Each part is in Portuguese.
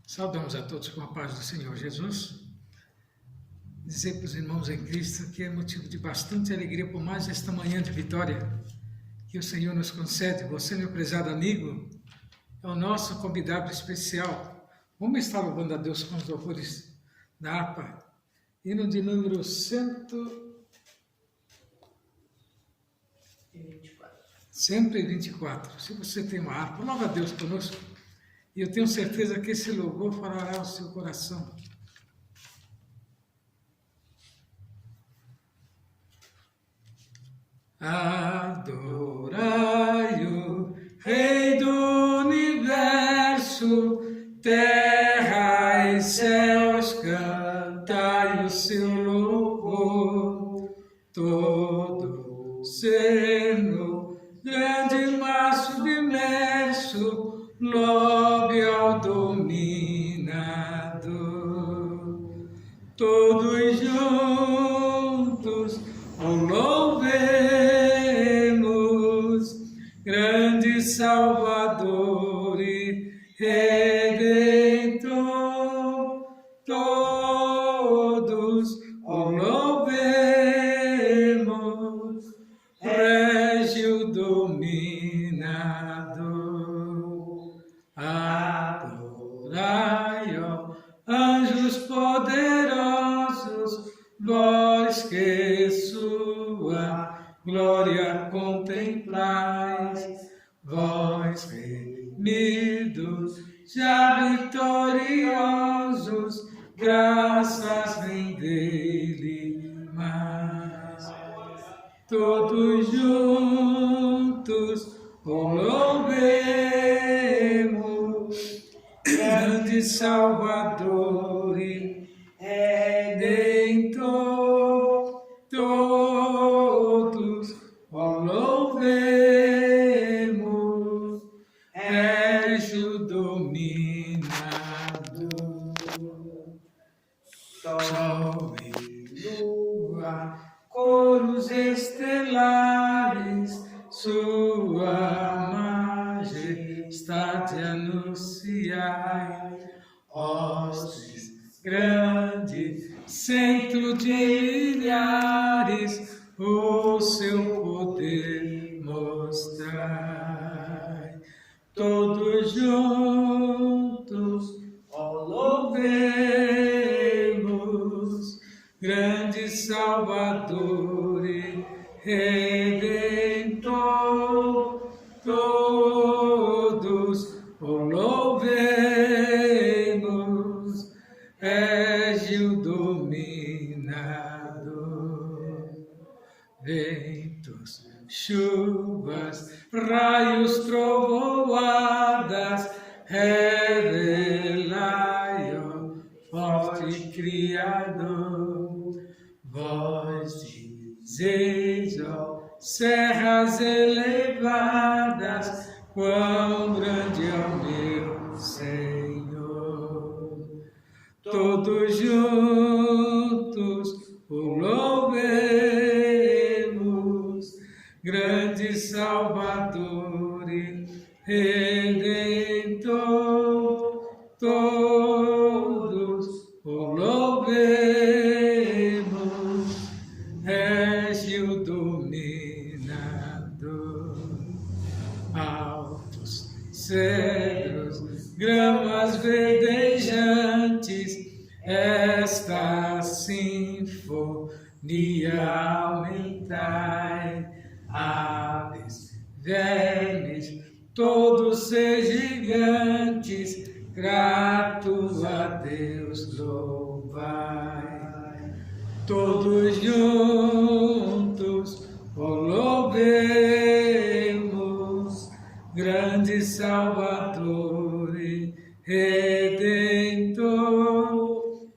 Saudamos a todos com a paz do Senhor Jesus. Dizer para os irmãos em Cristo que é motivo de bastante alegria por mais esta manhã de vitória que o Senhor nos concede. Você, meu prezado amigo, é o nosso convidado especial. Vamos estar louvando a Deus com os louvores da harpa. Hino de número 124. Se você tem uma harpa, louva a Deus conosco. E eu tenho certeza que esse louvor falará ao seu coração. Adorai o Rei do Universo, terra e céus, cantai o seu louvor. Todo ser no grande mar submerso, louve ao dominador. Todos juntos o louvemos, grande Salvador e Redentor. Todos o louvemos, régio dominador. Adorai, ó anjos poderosos, vós que sua glória contemplais, vós remidos, já vitoriosos, graças vem dele mais. Todos juntos o louvemos, grande Salvador e Redentor. Todos o louvemos, régio dominador. Sol e lua, coros estelares, sua majestade anunciai. Hostes grandes, centro de milhares, o seu poder mostrai. Todos juntos o louvemos, grande Salvador e Redentor. Todos o louvemos, régio dominador. Ventos, chuvas, raios, trovoadas, revelai, ó forte Criador. Vós dizeis, ó serras elevadas, quão grande é o meu Senhor. Todos juntos o louvemos, grande Salvador e Redentor. Todos o louvemos, régio dominador. Altos cedros, gramas verdejantes, esta sinfonia aumentai. Aves, vermes, todos ser gigantes, gratos a Deus louvai. Todos juntos o louvemos, grande Salvador e Redentor.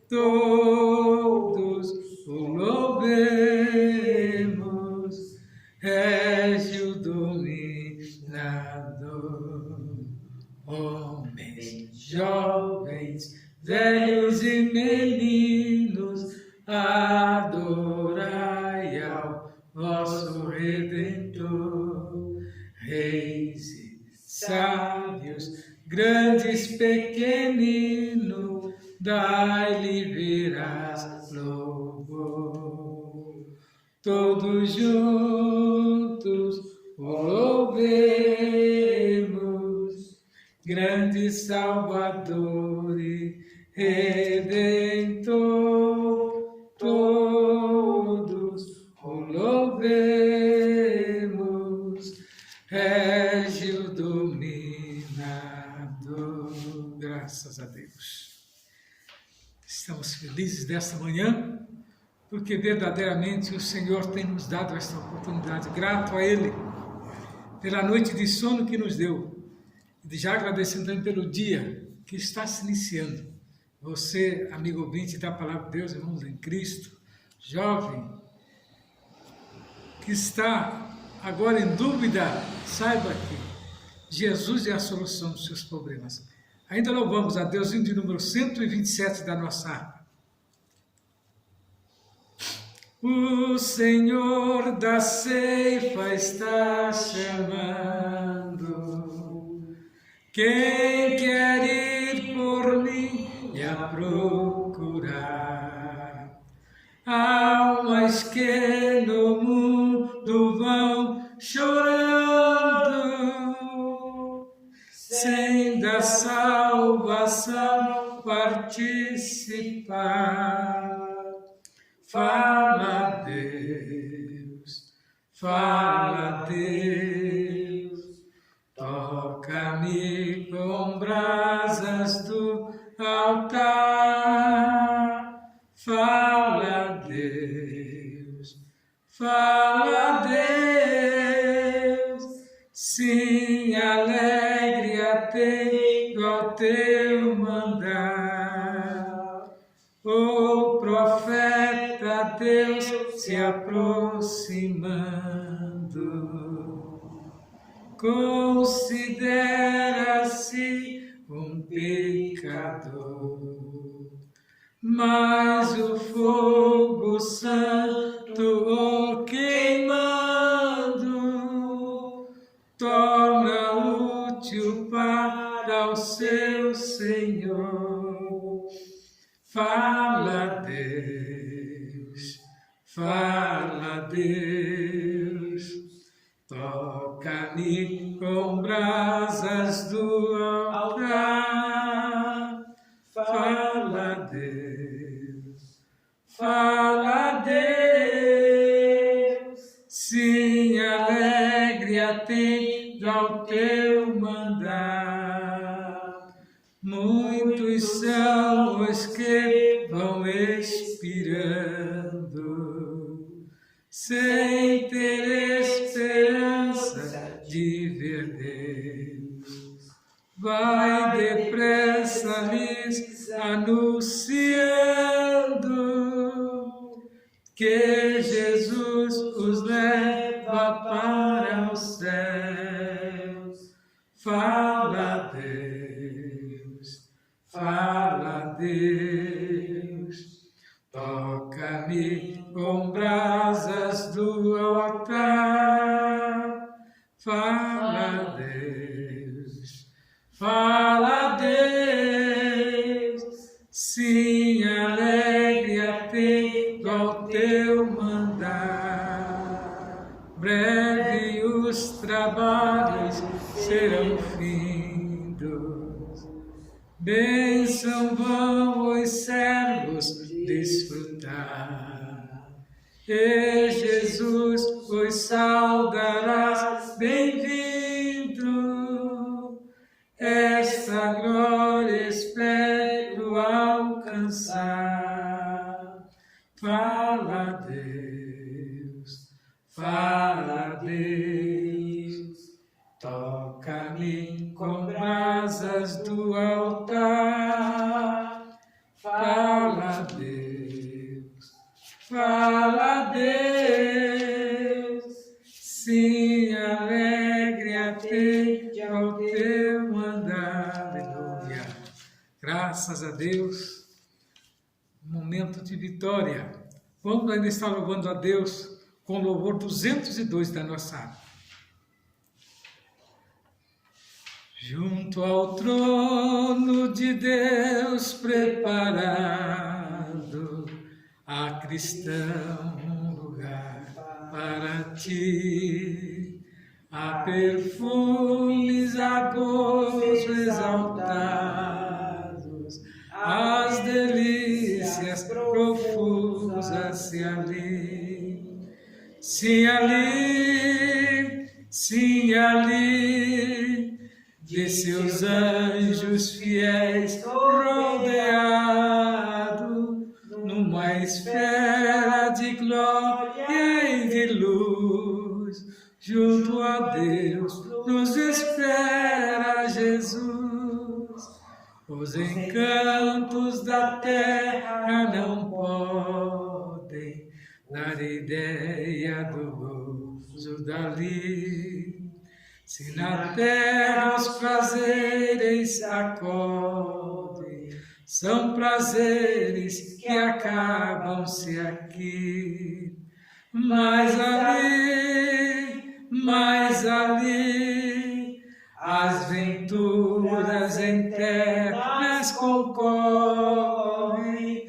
Todos o louvemos, régio dominador. Homens, jovens, velhos e meninos, adorai ao vosso Redentor. Reis e sábios, grandes, pequenino, dai-lhe verás louvor. Todos juntos o louvemos, grande Salvador e Redentor. Todos o louvemos, Régio dominador. Graças a Deus. Estamos felizes desta manhã, porque verdadeiramente o Senhor tem nos dado esta oportunidade. Grato a Ele pela noite de sono que nos deu, e já agradecendo também pelo dia que está se iniciando. Você, amigo ouvinte da Palavra de Deus, irmãos em Cristo, jovem, que está agora em dúvida, saiba que Jesus é a solução dos seus problemas. Ainda louvamos a Deus, hino de número 127 da nossa harpa. O Senhor da ceifa está chamando, quem quer ir por mim e a procurar, almas que no mundo vão chorando, sem da salvação participar. Fala, Deus, toca-me com brasas do altar. Fala, Deus, sim, alegre atendo ao teu mandar. O profeta Deus se aproximando, considera-se um pecador, mas o fogo santo o queimando torna útil para o seu Senhor. Fala, Deus, toca-me com brasas do altar. Fala, Deus, sim, alegre atendo ao teu mandar. Muitos são os que vão expirando, sem ter esperança de ver Deus. Vai depressa lhes anunciando que Jesus os leva para os céus. Fala, Deus, toca-me com brasas do altar. Fala, Deus, sim, alegre atendo ao teu mandar. Breve os trabalhos serão findos, bênção vão os servos desfrutar, e Jesus os saudarás, bem-vindo. Esta glória espero alcançar. Fala, Deus, toca-me com brasas do altar. Fala, Deus, sim, alegre atende ao teu mandar. Aleluia. Graças a Deus. Momento de vitória. Vamos ainda estar louvando a Deus com o louvor 202 da nossa harpa. junto ao trono de Deus preparado, há cristão um lugar para ti, há perfumes a gozo exaltados, as delícias profusas se ali, sim ali, de seus anjos fiéis rodeado, numa esfera de glória e de luz, junto a Deus nos espera Jesus. Os encantos da terra não podem dar ideia do gozo dali. Se na terra os prazeres acodem, são prazeres que acabam-se aqui. Mas ali, as venturas eternas concorrem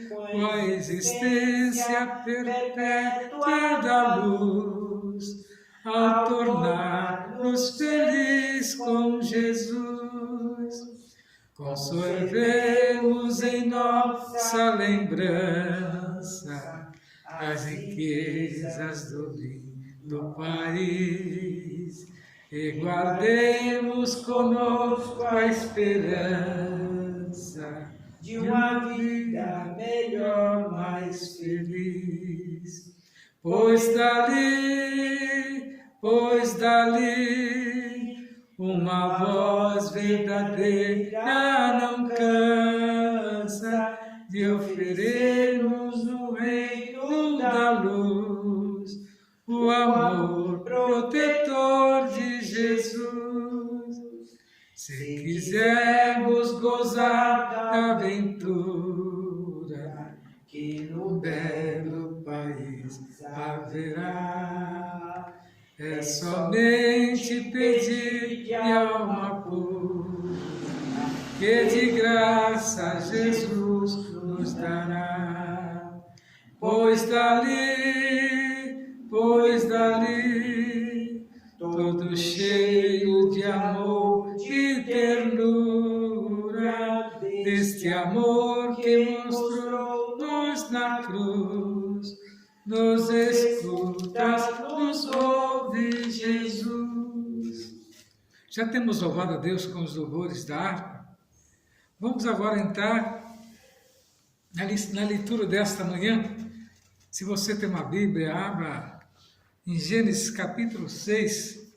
com a existência perpétua da luz, ao tornar-nos felizes com Jesus. Conservemos em nossa lembrança as riquezas do lindo país e guardemos conosco a esperança de uma vida melhor, mais feliz. Pois dali, uma voz verdadeira não cansa de oferecer-nos no reino da luz o amor protetor de Jesus. Se quisermos gozar da aventura que no belo país haverá, é somente pedir de alma pura, que de graça Jesus nos dará. Pois dali, todo cheio de amor e ternura, deste amor que mostrou-nos na cruz, nos escutas, nos ouve, Jesus. Já temos louvado a Deus com os louvores da harpa. Vamos agora entrar na leitura desta manhã. Se você tem uma Bíblia, abra em Gênesis capítulo 6.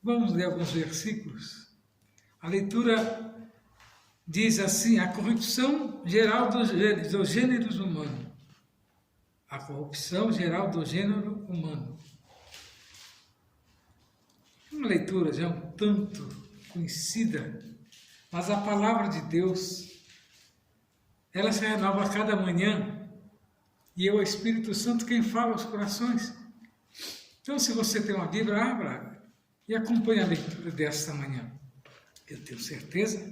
Vamos ler alguns versículos. A leitura diz assim: a corrupção geral dos gêneros humanos. A corrupção geral do gênero humano. Uma leitura já um tanto conhecida, mas a palavra de Deus, ela se renova a cada manhã, e é o Espírito Santo quem fala aos corações. Então, se você tem uma Bíblia, abra e acompanhe a leitura desta manhã. Eu tenho certeza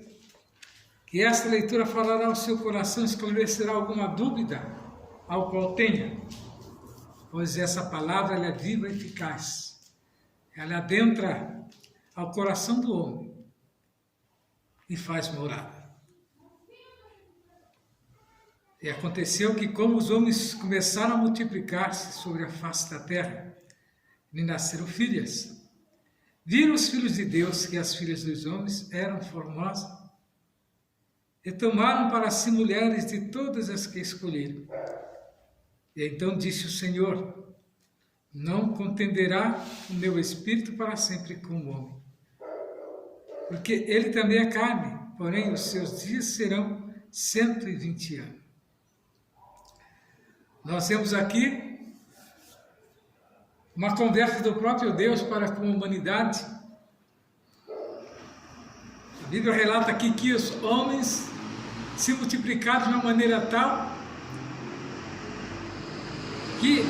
que esta leitura falará ao seu coração, esclarecerá alguma dúvida ao qual tenha, pois essa palavra ela é viva e eficaz. Ela adentra ao coração do homem e faz morada. E aconteceu que, como os homens começaram a multiplicar-se sobre a face da terra, e nasceram filhas, viram os filhos de Deus que as filhas dos homens eram formosas, e tomaram para si mulheres de todas as que escolheram. E então disse o Senhor: não contenderá o meu espírito para sempre com o homem, porque ele também é carne, porém os seus dias serão 120 anos. Nós temos aqui uma conversa do próprio Deus para com a humanidade. A Bíblia relata aqui que os homens se multiplicaram de uma maneira tal que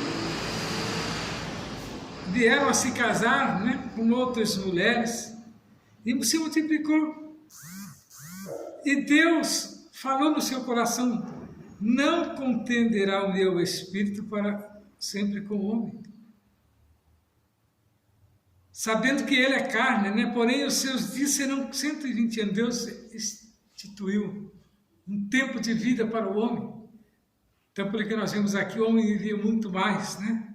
vieram a se casar, com outras mulheres, e se multiplicou. E Deus falou no seu coração: não contenderá o meu espírito para sempre com o homem. Sabendo que ele é carne, né? Porém os seus dias serão 120 anos. Deus instituiu um tempo de vida para o homem. Então, por que nós vemos aqui, o homem vivia muito mais, né?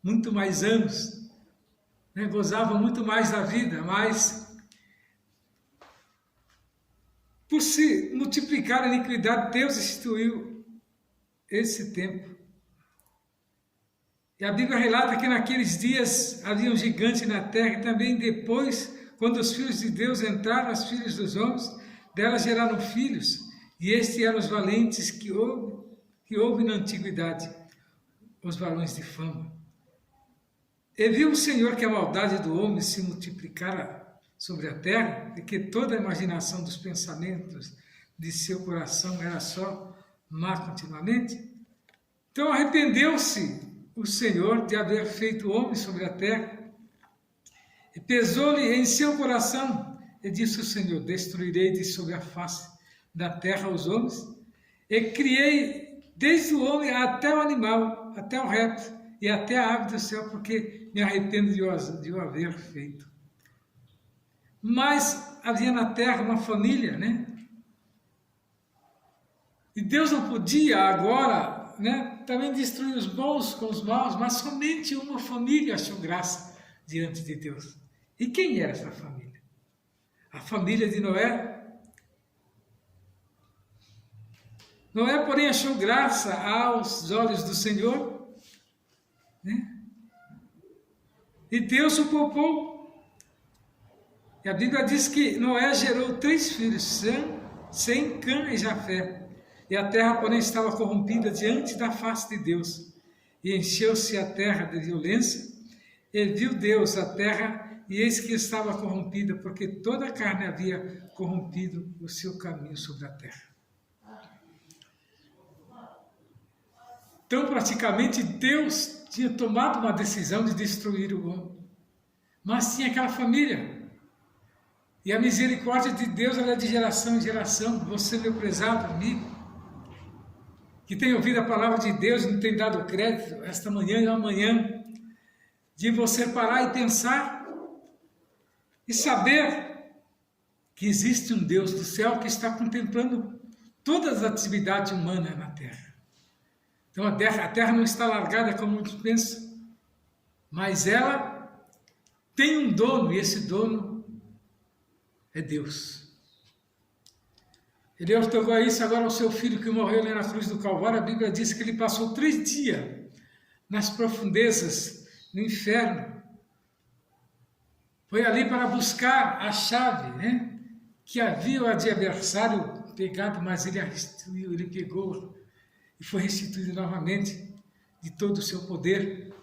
Muito mais anos, né? Gozava muito mais da vida, mas por se multiplicar a iniquidade, Deus instituiu esse tempo. E a Bíblia relata que naqueles dias havia um gigante na terra, e também depois, quando os filhos de Deus entraram, as filhas dos homens, delas geraram filhos, e estes eram os valentes que houve na antiguidade, os varões de fama. E viu o Senhor que a maldade do homem se multiplicara sobre a terra, e que toda a imaginação dos pensamentos de seu coração era só má continuamente. Então arrependeu-se o Senhor de haver feito o homem sobre a terra, e pesou-lhe em seu coração, e disse o Senhor: destruirei de sobre a face da terra os homens, e criei desde o homem até o animal, até o réptil, e até a ave do céu, porque me arrependo de o haver feito. Mas havia na terra uma família, né? E Deus não podia agora, né, também destruir os bons com os maus, mas somente uma família achou graça diante de Deus. E quem era essa família? A família de Noé. Noé, porém, achou graça aos olhos do Senhor, né? E Deus o poupou. E a Bíblia diz que Noé gerou 3 filhos, Sem, Cã e Jafé. E a terra, porém, estava corrompida diante da face de Deus. E encheu-se a terra de violência, e viu Deus a terra, e eis que estava corrompida, porque toda a carne havia corrompido o seu caminho sobre a terra. Então, praticamente, Deus tinha tomado uma decisão de destruir o homem. Mas tinha aquela família. E a misericórdia de Deus ela é de geração em geração. Você, meu prezado amigo, que tem ouvido a palavra de Deus e não tem dado crédito esta manhã e amanhã, de você parar e pensar e saber que existe um Deus do céu que está contemplando todas as atividades humanas na terra. Então a terra não está largada como muitos pensam, mas ela tem um dono, e esse dono é Deus. Ele otorgou isso agora ao seu filho que morreu ali na cruz do Calvário. A Bíblia diz que ele passou 3 dias nas profundezas do inferno. Foi ali para buscar a chave, né, que havia o adversário pegado, mas ele a restituiu, ele pegou e foi restituído novamente de todo o seu poder.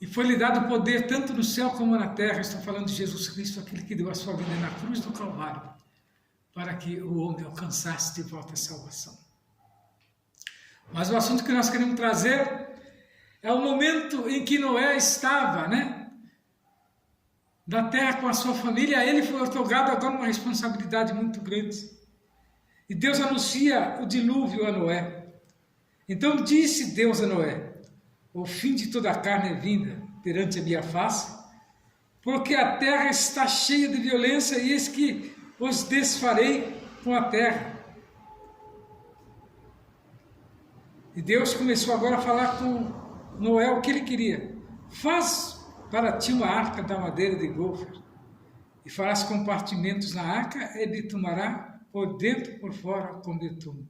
E foi-lhe dado poder tanto no céu como na terra. Estou falando de Jesus Cristo, aquele que deu a sua vida na cruz do Calvário, para que o homem alcançasse de volta a salvação. Mas o assunto que nós queremos trazer é o momento em que Noé estava, né, na terra com a sua família. A ele foi otorgado agora uma responsabilidade muito grande. E Deus anuncia o dilúvio a Noé. Então disse Deus a Noé: o fim de toda a carne é vinda perante a minha face, porque a terra está cheia de violência, e eis que os desfarei com a terra. E Deus começou agora a falar com Noé o que ele queria. Faz para ti uma arca da madeira de gofer, e farás compartimentos na arca, e bitumará por dentro e por fora com betume.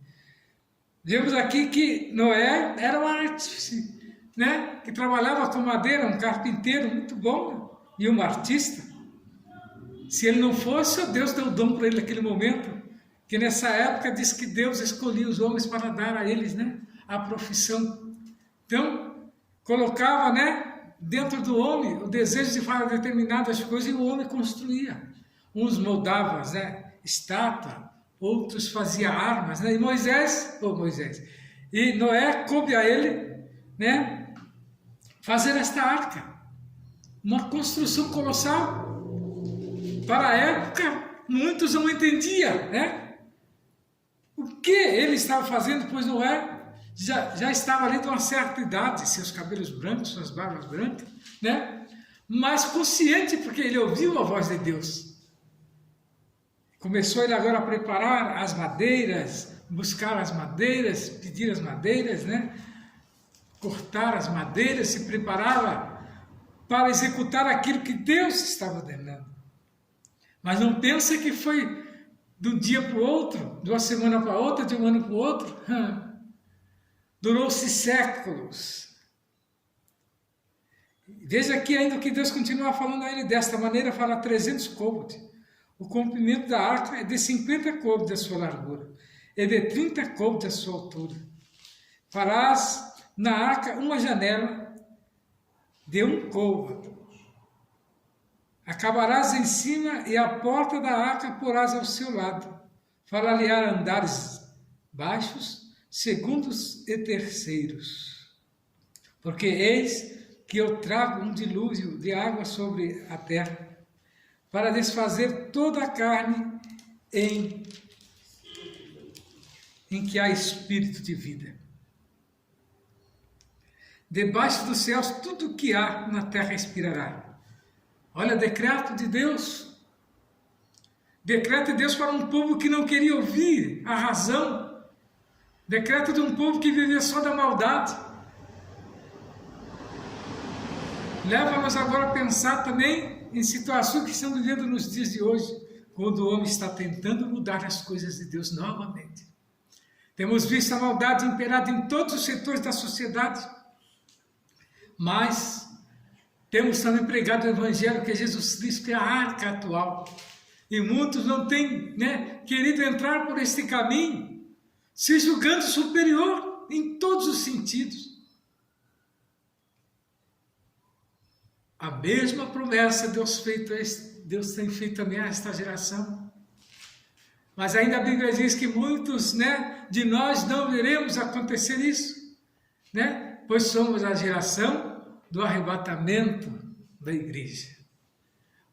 Vemos aqui que Noé era um artífice, né, que trabalhava com madeira, um carpinteiro muito bom e um artista. Se ele não fosse, Deus deu o dom para ele naquele momento, que nessa época diz que Deus escolhia os homens para dar a eles, né, a profissão. Então, colocava, né, dentro do homem o desejo de fazer determinadas coisas, e o homem construía. Uns moldavam, né, estátua, outros faziam armas, né, e Moisés, e Noé coube a ele, né, fazer esta arca, uma construção colossal. Para a época, muitos não entendiam, né? O que ele estava fazendo, pois Noé já estava ali de uma certa idade, seus cabelos brancos, suas barbas brancas, né? Mas consciente, porque ele ouviu a voz de Deus. Começou ele agora a preparar as madeiras, buscar as madeiras, pedir as madeiras, né? Cortar as madeiras, se preparava para executar aquilo que Deus estava ordenando. Mas não pensa que foi de um dia para o outro, de uma semana para outra, de um ano para o outro. Durou-se séculos. Veja aqui ainda que Deus continua falando a ele desta maneira, fala 300 côvados. O comprimento da arca é de 50 côvados a sua largura, e de 30 côvados a sua altura. Farás na arca uma janela de 1 côvado. Acabarás em cima e a porta da arca porás ao seu lado. Far-lhe-á andares baixos, segundos e terceiros. Porque eis que eu trago um dilúvio de água sobre a terra, para desfazer toda a carne em que há espírito de vida. Debaixo dos céus tudo o que há na terra expirará. Olha, decreto de Deus. Decreto de Deus para um povo que não queria ouvir a razão. Decreto de um povo que vivia só da maldade. Leva-nos agora a pensar também em situações que estão vivendo nos dias de hoje, quando o homem está tentando mudar as coisas de Deus novamente. Temos visto a maldade imperada em todos os setores da sociedade, mas temos também pregado o Evangelho que Jesus Cristo é a arca atual. E muitos não têm, querido entrar por este caminho, se julgando superior em todos os sentidos. A mesma promessa Deus tem feito também a esta geração. Mas ainda a Bíblia diz que muitos, de nós não veremos acontecer isso, pois somos a geração do arrebatamento da igreja.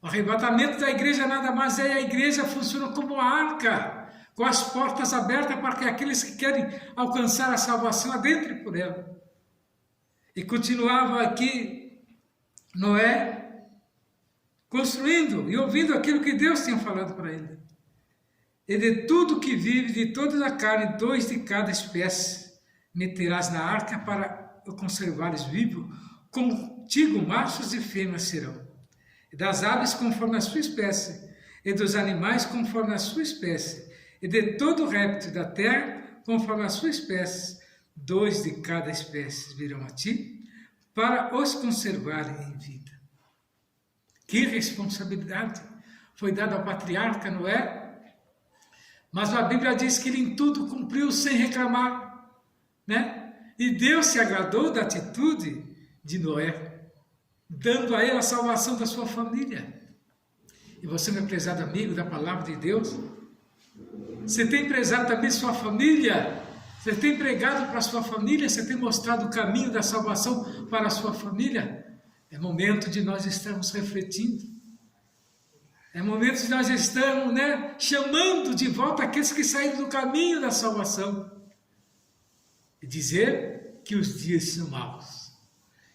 O arrebatamento da igreja nada mais é, a igreja funciona como uma arca, com as portas abertas para que aqueles que querem alcançar a salvação adentrem por ela. E continuava aqui Noé construindo e ouvindo aquilo que Deus tinha falado para ele. E de tudo que vive, de toda a carne, 2 de cada espécie, meterás na arca para o conservares vivo, contigo machos e fêmeas serão. E das aves conforme a sua espécie, e dos animais conforme a sua espécie, e de todo réptil da terra conforme a sua espécie, 2 de cada espécie virão a ti, para os conservarem em vida. Que responsabilidade foi dada ao patriarca Noé, mas a Bíblia diz que ele em tudo cumpriu sem reclamar, E Deus se agradou da atitude de Noé, dando a ele a salvação da sua família. E você, meu prezado amigo da palavra de Deus, você tem prezado também sua família? Você tem pregado para a sua família? Você tem mostrado o caminho da salvação para a sua família? É momento de nós estarmos refletindo. É momento de nós estarmos, chamando de volta aqueles que saíram do caminho da salvação. E dizer que os dias são maus.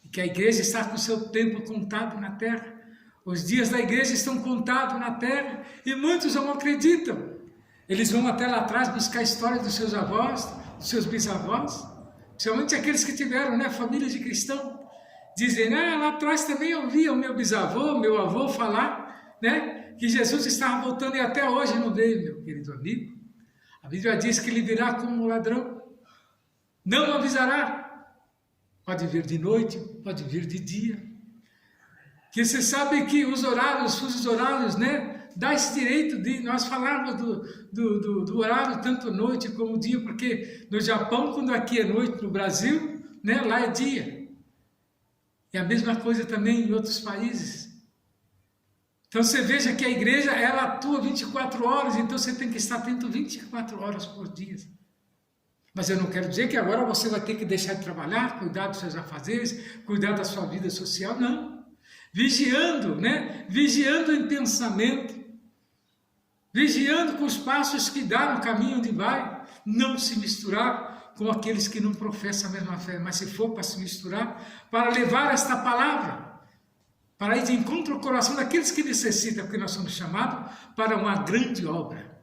E que a igreja está com o seu tempo contado na terra. Os dias da igreja estão contados na terra e muitos não acreditam. Eles vão até lá atrás buscar a história dos seus avós, dos seus bisavós, principalmente aqueles que tiveram, famílias de cristão, dizem, lá atrás também eu via o meu bisavô, meu avô falar, que Jesus estava voltando e até hoje não veio, meu querido amigo. A Bíblia diz que ele virá como um ladrão, não avisará, pode vir de noite, pode vir de dia, que você sabe que os horários, os fusos horários, dá esse direito de nós falarmos do horário, tanto noite como dia, porque no Japão, quando aqui é noite, no Brasil, lá é dia. E a mesma coisa também em outros países. Então você veja que a igreja, ela atua 24 horas, então você tem que estar atento 24 horas por dia. Mas eu não quero dizer que agora você vai ter que deixar de trabalhar, cuidar dos seus afazeres, cuidar da sua vida social, não. Vigiando, vigiando em pensamento. vigiando com os passos que dá no caminho onde vai, não se misturar com aqueles que não professam a mesma fé, mas se for para se misturar, para levar esta palavra, para ir de encontro ao coração daqueles que necessitam, porque nós somos chamados para uma grande obra.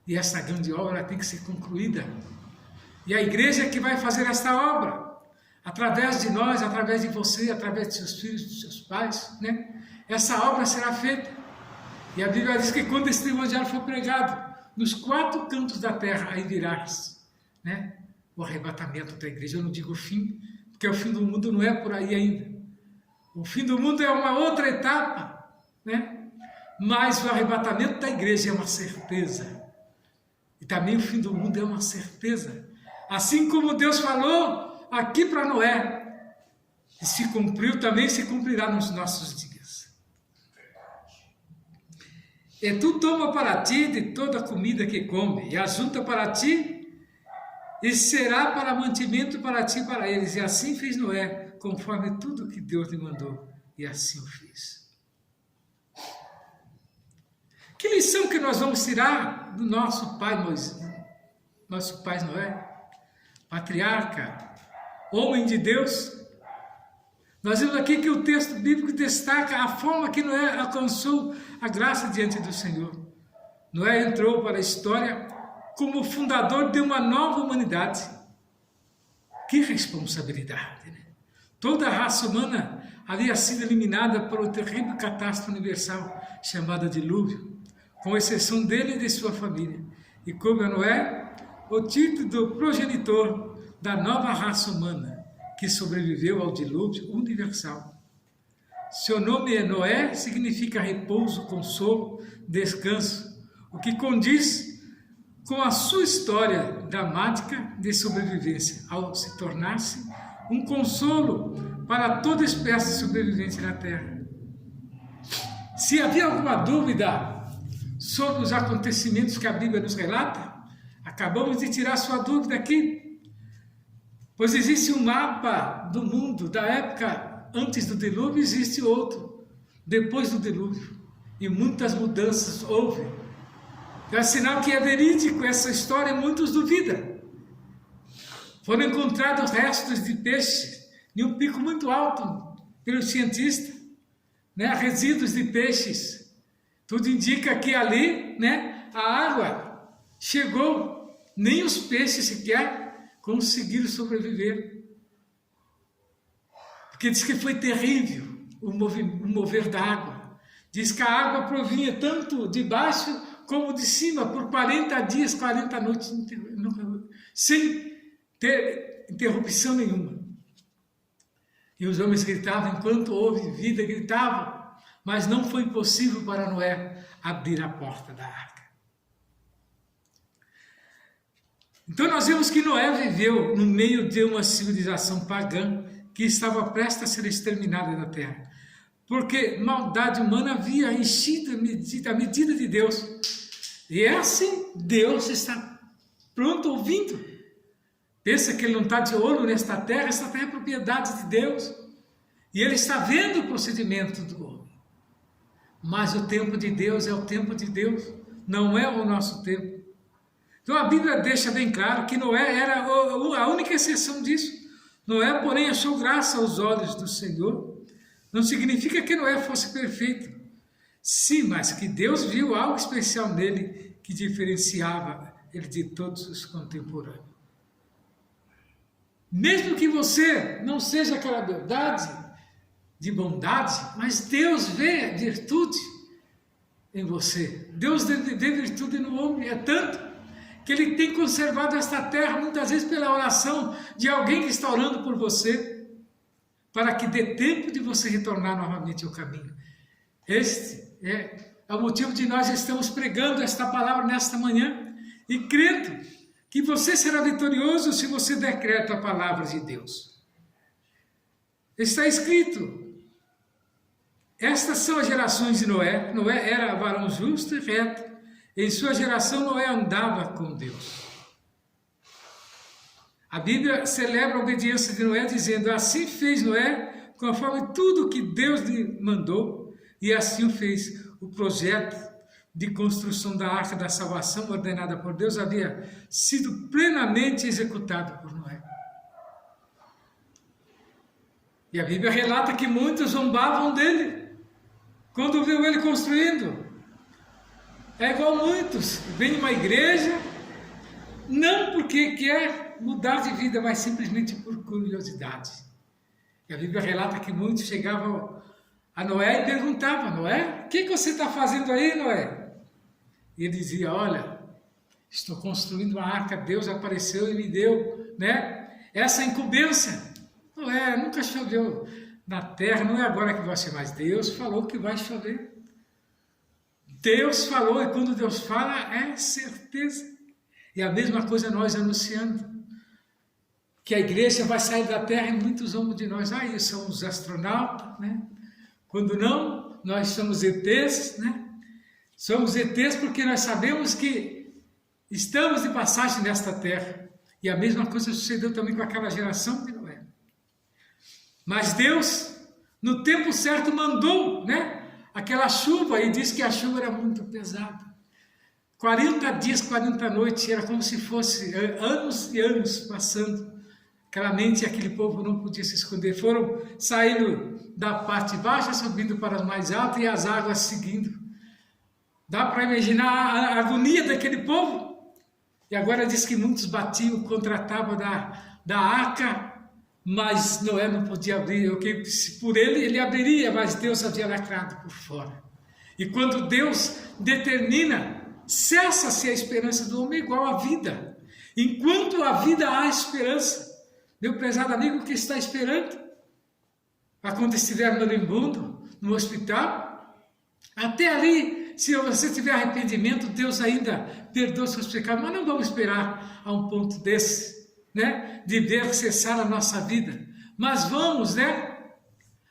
E essa grande obra tem que ser concluída. E a igreja é que vai fazer esta obra, através de nós, através de você, através de seus filhos, de seus pais, né? Essa obra será feita. E a Bíblia diz que quando este evangelho for pregado nos 4 cantos da terra, aí virás, né? O arrebatamento da igreja. Eu não digo o fim, porque o fim do mundo não é por aí ainda. O fim do mundo é uma outra etapa, né? Mas o arrebatamento da igreja é uma certeza. E também o fim do mundo é uma certeza. Assim como Deus falou aqui para Noé, e se cumpriu, também se cumprirá nos nossos dias. E tu toma para ti de toda a comida que come, e ajunta para ti, e será para mantimento para ti e para eles. E assim fez Noé, conforme tudo que Deus lhe mandou, e assim o fez. Que lição que nós vamos tirar do nosso pai Moisés, nosso pai Noé? Patriarca, homem de Deus. Nós vemos aqui que o texto bíblico destaca a forma que Noé alcançou a graça diante do Senhor. Noé entrou para a história como fundador de uma nova humanidade. Que responsabilidade, né? Toda a raça humana havia sido eliminada por uma terrível catástrofe universal chamada dilúvio, com exceção dele e de sua família. E como a Noé, o título do progenitor da nova raça humana que sobreviveu ao dilúvio universal. Seu nome é Noé, significa repouso, consolo, descanso, o que condiz com a sua história dramática de sobrevivência, ao se tornar-se um consolo para toda espécie de sobrevivente na Terra. Se havia alguma dúvida sobre os acontecimentos que a Bíblia nos relata, acabamos de tirar sua dúvida aqui, pois existe um mapa do mundo, da época antes do dilúvio, existe outro, depois do dilúvio, e muitas mudanças houve. É sinal que é verídico essa história e muitos duvidam. Foram encontrados restos de peixes em um pico muito alto pelos cientistas, né? Resíduos de peixes. Tudo indica que ali, né, a água chegou. Nem os peixes sequer conseguiram sobreviver. Porque diz que foi terrível o mover da água. Diz que a água provinha tanto de baixo como de cima, por 40 dias, 40 noites, sem ter interrupção nenhuma. E os homens gritavam, enquanto houve vida, gritavam, mas não foi possível para Noé abrir a porta da arca. Então nós vemos que Noé viveu no meio de uma civilização pagã que estava prestes a ser exterminada da terra. Porque maldade humana havia enchido a medida de Deus. E é assim, Deus está pronto ouvindo. Pensa que ele não está de olho nesta terra, esta terra é propriedade de Deus. E ele está vendo o procedimento do homem. Mas o tempo de Deus é o tempo de Deus, não é o nosso tempo. Então a Bíblia deixa bem claro que Noé era a única exceção disso. Noé, porém, achou graça aos olhos do Senhor. Não significa que Noé fosse perfeito. Sim, mas que Deus viu algo especial nele que diferenciava ele de todos os contemporâneos. Mesmo que você não seja aquela verdade de bondade, mas Deus vê virtude em você. Deus vê virtude no homem, é tanto que ele tem conservado esta terra, muitas vezes pela oração de alguém que está orando por você, para que dê tempo de você retornar novamente ao caminho. Este é o motivo de nós estamos pregando esta palavra nesta manhã, e crendo que você será vitorioso se você decreta a palavra de Deus. Está escrito, estas são as gerações de Noé. Noé era varão justo e reto. Em sua geração, Noé andava com Deus. A Bíblia celebra a obediência de Noé, dizendo, assim fez Noé, conforme tudo que Deus lhe mandou, e assim o fez. O projeto de construção da Arca da Salvação ordenada por Deus havia sido plenamente executado por Noé. E a Bíblia relata que muitos zombavam dele quando viu ele construindo. É igual muitos, vem uma igreja, não porque quer mudar de vida, mas simplesmente por curiosidade. E a Bíblia relata que muitos chegavam a Noé e perguntavam: Noé, o que você está fazendo aí, Noé? E ele dizia: olha, estou construindo uma arca, Deus apareceu e me deu, essa incumbência. Noé, nunca choveu na terra, não é agora que vai ser, mas Deus falou que vai chover. Deus falou, e quando Deus fala, é certeza. E a mesma coisa nós anunciando, que a igreja vai sair da terra e muitos zombam de nós. Aí são os astronautas, Quando não, nós somos ETs, Somos ETs porque nós sabemos que estamos de passagem nesta terra. E a mesma coisa sucedeu também com aquela geração de Noé. Mas Deus, no tempo certo, mandou, aquela chuva, e disse que a chuva era muito pesada. 40 dias, 40 noites, era como se fosse anos e anos passando. Claramente aquele povo não podia se esconder. Foram saindo da parte baixa, subindo para as mais altas, e as águas seguindo. Dá para imaginar a agonia daquele povo? E agora diz que muitos batiam contra a tábua da arca, mas Noé não podia abrir. Por ele abriria, mas Deus havia lacrado por fora. E quando Deus determina, cessa-se a esperança do homem igual à vida. Enquanto a vida há esperança. Meu prezado amigo, que está esperando? Quando estiver no limbundo, no hospital, até ali, se você tiver arrependimento, Deus ainda perdoa seus pecados, mas não vamos esperar a um ponto desse, de ver cessar a nossa vida, mas vamos,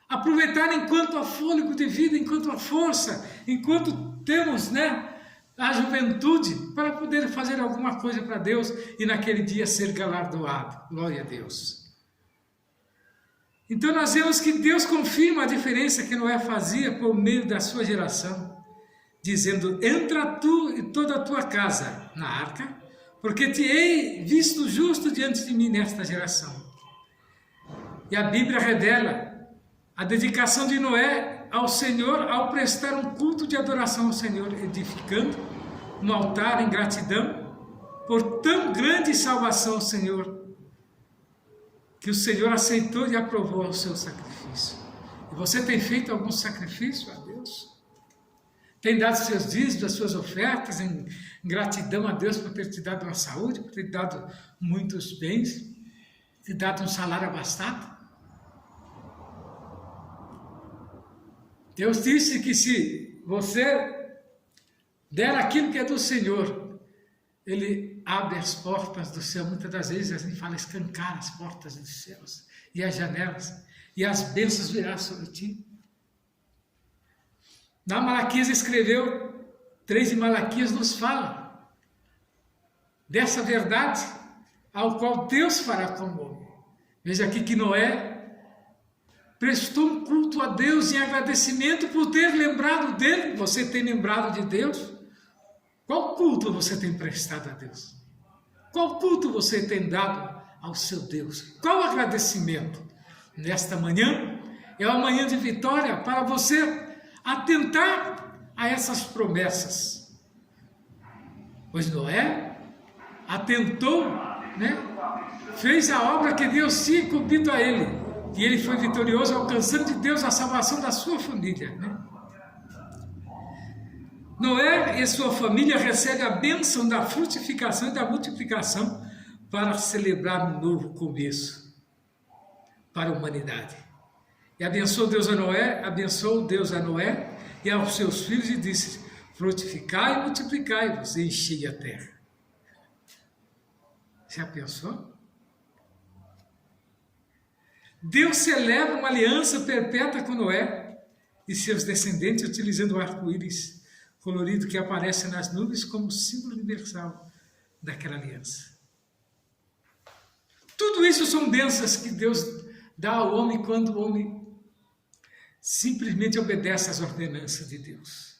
aproveitar enquanto há fôlego de vida, enquanto há força, enquanto temos, a juventude, para poder fazer alguma coisa para Deus e naquele dia ser galardoado. Glória a Deus. Então nós vemos que Deus confirma a diferença que Noé fazia por meio da sua geração, dizendo: entra tu e toda a tua casa na arca, porque te hei visto justo diante de mim nesta geração. E a Bíblia revela a dedicação de Noé ao Senhor ao prestar um culto de adoração ao Senhor, edificando um altar em gratidão por tão grande salvação ao Senhor, que o Senhor aceitou e aprovou o seu sacrifício. E você tem feito algum sacrifício a Deus? Tem dado seus dízimos, as suas ofertas em gratidão a Deus por ter te dado uma saúde, por ter te dado muitos bens, te dado um salário abastado? Deus disse que se você der aquilo que é do Senhor, Ele abre as portas do céu. Muitas das vezes a gente fala escancar as portas dos céus e as janelas, e as bênçãos virão sobre ti. Na Malaquias escreveu, 3 de Malaquias nos fala dessa verdade, ao qual Deus fará com o homem. Veja aqui que Noé prestou um culto a Deus em agradecimento por ter lembrado dele. Você tem lembrado de Deus? Qual culto você tem prestado a Deus? Qual culto você tem dado ao seu Deus? Qual agradecimento? Nesta manhã é uma manhã de vitória para você atentar a essas promessas. Pois Noé atentou, fez a obra que Deus tinha incumbido a ele. E ele foi vitorioso, alcançando de Deus a salvação da sua família. Noé e sua família recebem a bênção da frutificação e da multiplicação para celebrar um novo começo para a humanidade. E abençoou Deus a Noé e aos seus filhos e disse: frutificai e multiplicai-vos e enchei a terra. Já pensou? Deus celebra uma aliança perpétua com Noé e seus descendentes, utilizando o arco-íris colorido que aparece nas nuvens como símbolo universal daquela aliança. Tudo isso são bênçãos que Deus dá ao homem quando o homem simplesmente obedece às ordenanças de Deus.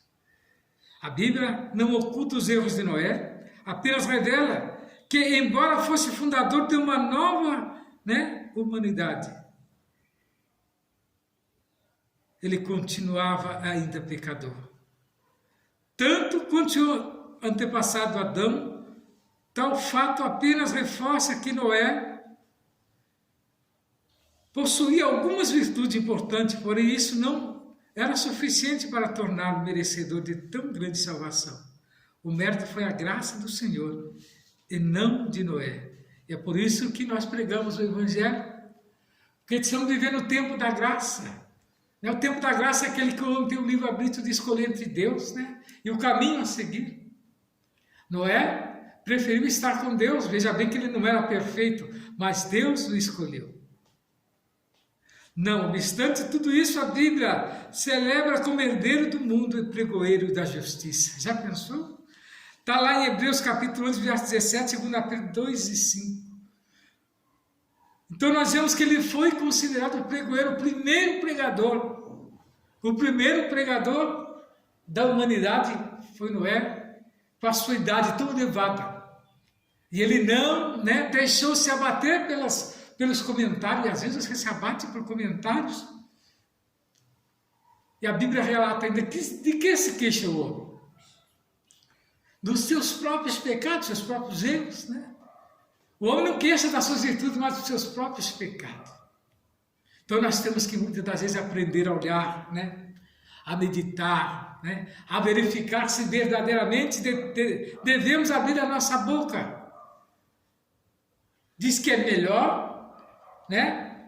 A Bíblia não oculta os erros de Noé, apenas revela que, embora fosse fundador de uma nova, humanidade, ele continuava ainda pecador. Tanto quanto o antepassado Adão, tal fato apenas reforça que Noé possuía algumas virtudes importantes, porém isso não era suficiente para torná-lo merecedor de tão grande salvação. O mérito foi a graça do Senhor e não de Noé. E é por isso que nós pregamos o Evangelho, porque estamos vivendo o tempo da graça. O tempo da graça é aquele que o homem tem o livre-arbítrio de escolher entre Deus, e o caminho a seguir. Noé preferiu estar com Deus. Veja bem que ele não era perfeito, mas Deus o escolheu. Não obstante tudo isso, a Bíblia celebra como herdeiro do mundo e pregoeiro da justiça. Já pensou? Está lá em Hebreus capítulo 11, verso 17, 2 Pedro 2 e 5. Então nós vemos que ele foi considerado o pregoeiro, o primeiro pregador. O primeiro pregador da humanidade foi Noé, com a sua idade tão elevada. E ele não deixou se abater pelos comentários, e às vezes você se abate por comentários. E a Bíblia relata ainda de que se queixa o homem? Dos seus próprios pecados, seus próprios erros, O homem não queixa das suas virtudes, mas dos seus próprios pecados. Então nós temos que muitas das vezes aprender a olhar, a meditar, a verificar se verdadeiramente devemos abrir a nossa boca. Diz que é melhor,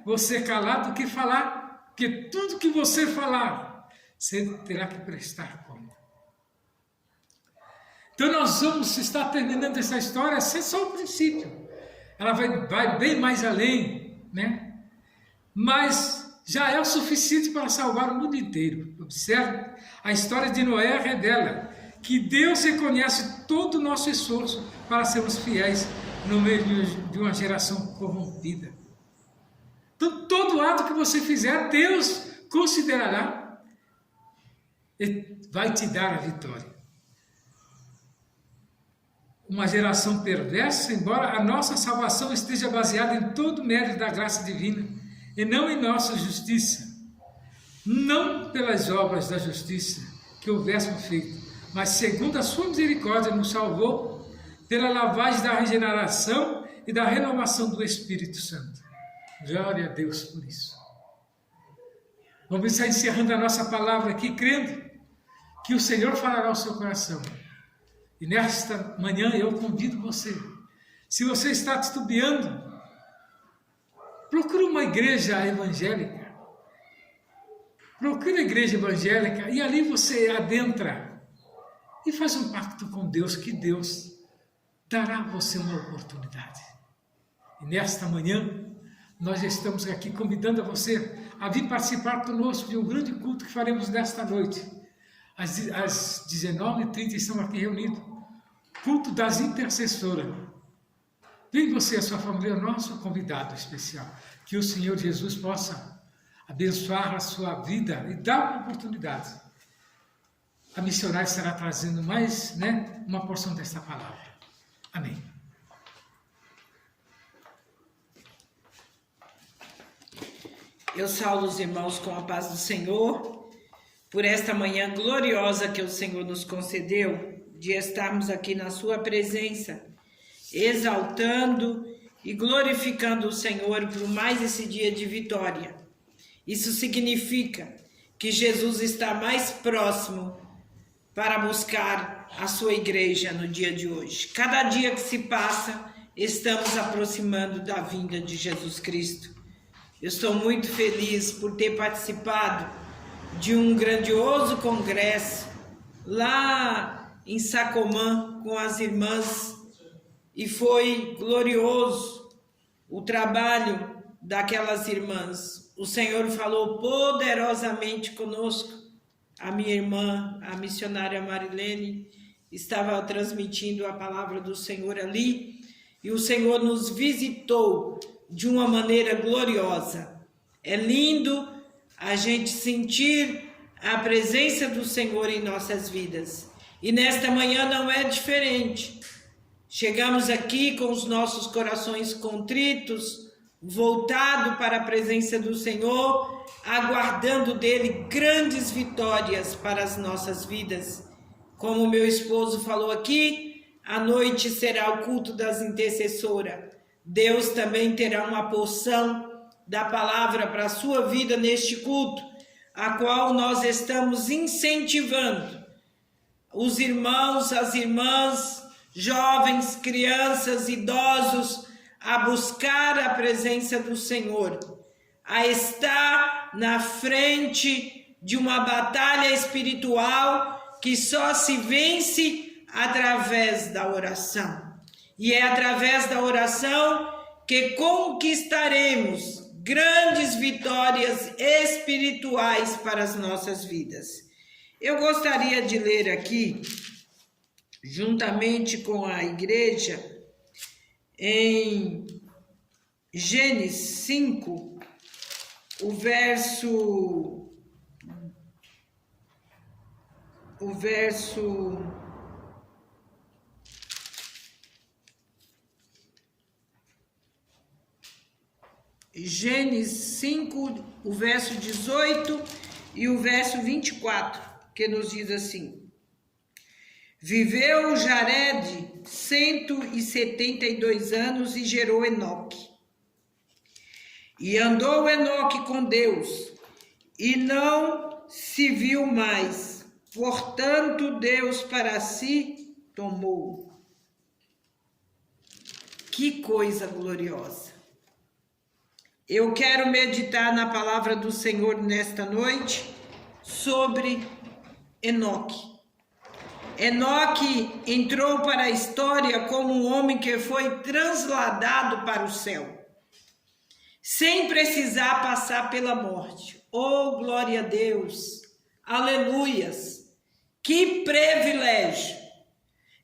você calar do que falar, porque tudo que você falar, você terá que prestar conta. Então nós vamos estar terminando essa história, esse é só o princípio. Ela vai bem mais além, Mas já é o suficiente para salvar o mundo inteiro. Observe, a história de Noé revela que Deus reconhece todo o nosso esforço para sermos fiéis no meio de uma geração corrompida. Então, todo ato que você fizer, Deus considerará e vai te dar a vitória. Uma geração perversa, embora a nossa salvação esteja baseada em todo o mérito da graça divina e não em nossa justiça, não pelas obras da justiça que houvéssemos feito, mas segundo a sua misericórdia nos salvou pela lavagem da regeneração e da renovação do Espírito Santo. Glória a Deus por isso. Vamos estar encerrando a nossa palavra aqui, crendo que o Senhor falará ao seu coração. E nesta manhã eu convido você, se você está titubeando, procure uma igreja evangélica. Procure a igreja evangélica e ali você adentra e faz um pacto com Deus, que Deus dará a você uma oportunidade. E nesta manhã, nós estamos aqui convidando a você a vir participar conosco de um grande culto que faremos nesta noite. Às 19h30 estamos aqui reunidos. Culto das intercessoras. Vem você e a sua família, nosso convidado especial. Que o Senhor Jesus possa abençoar a sua vida e dar uma oportunidade. A missionária estará trazendo mais, uma porção desta palavra. Amém. Eu saúdo os irmãos com a paz do Senhor, por esta manhã gloriosa que o Senhor nos concedeu, de estarmos aqui na sua presença, exaltando e glorificando o Senhor por mais esse dia de vitória. Isso significa que Jesus está mais próximo para buscar a sua igreja no dia de hoje. Cada dia que se passa, estamos aproximando da vinda de Jesus Cristo. Eu estou muito feliz por ter participado de um grandioso congresso lá em Sacomã com as irmãs, e foi glorioso o trabalho daquelas irmãs. O Senhor falou poderosamente conosco. A minha irmã, a missionária Marilene, estava transmitindo a palavra do Senhor ali, e o Senhor nos visitou de uma maneira gloriosa. É lindo a gente sentir a presença do Senhor em nossas vidas. E nesta manhã não é diferente. Chegamos aqui com os nossos corações contritos, voltado para a presença do Senhor, aguardando dele grandes vitórias para as nossas vidas. Como meu esposo falou aqui, à noite será o culto das intercessoras. Deus também terá uma porção da palavra para a sua vida neste culto, a qual nós estamos incentivando os irmãos, as irmãs, jovens, crianças, idosos, a buscar a presença do Senhor, a estar na frente de uma batalha espiritual que só se vence através da oração. E é através da oração que conquistaremos grandes vitórias espirituais para as nossas vidas. Eu gostaria de ler aqui, juntamente com a igreja, em Gênesis 5, o verso Gênesis 5, o verso 18 e o verso 24, que nos diz assim: Viveu Jared 172 anos e gerou Enoque. E andou Enoque com Deus, e não se viu mais. Portanto, Deus para si tomou. Que coisa gloriosa! Eu quero meditar na palavra do Senhor nesta noite sobre Enoque. Enoque entrou para a história como um homem que foi transladado para o céu, sem precisar passar pela morte. Oh, glória a Deus! Aleluias! Que privilégio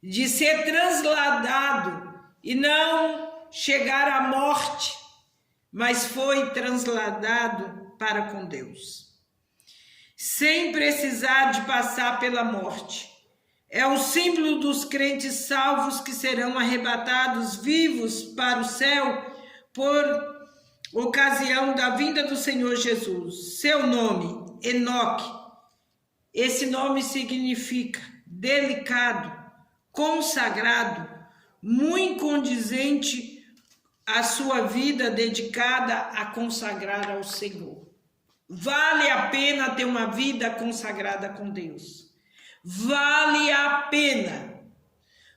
de ser transladado e não chegar à morte, mas foi transladado para com Deus, sem precisar de passar pela morte. É o símbolo dos crentes salvos que serão arrebatados vivos para o céu por ocasião da vinda do Senhor Jesus. Seu nome, Enoque. Esse nome significa delicado, consagrado, muito condizente à sua vida dedicada a consagrar ao Senhor. Vale a pena ter uma vida consagrada com Deus. Vale a pena,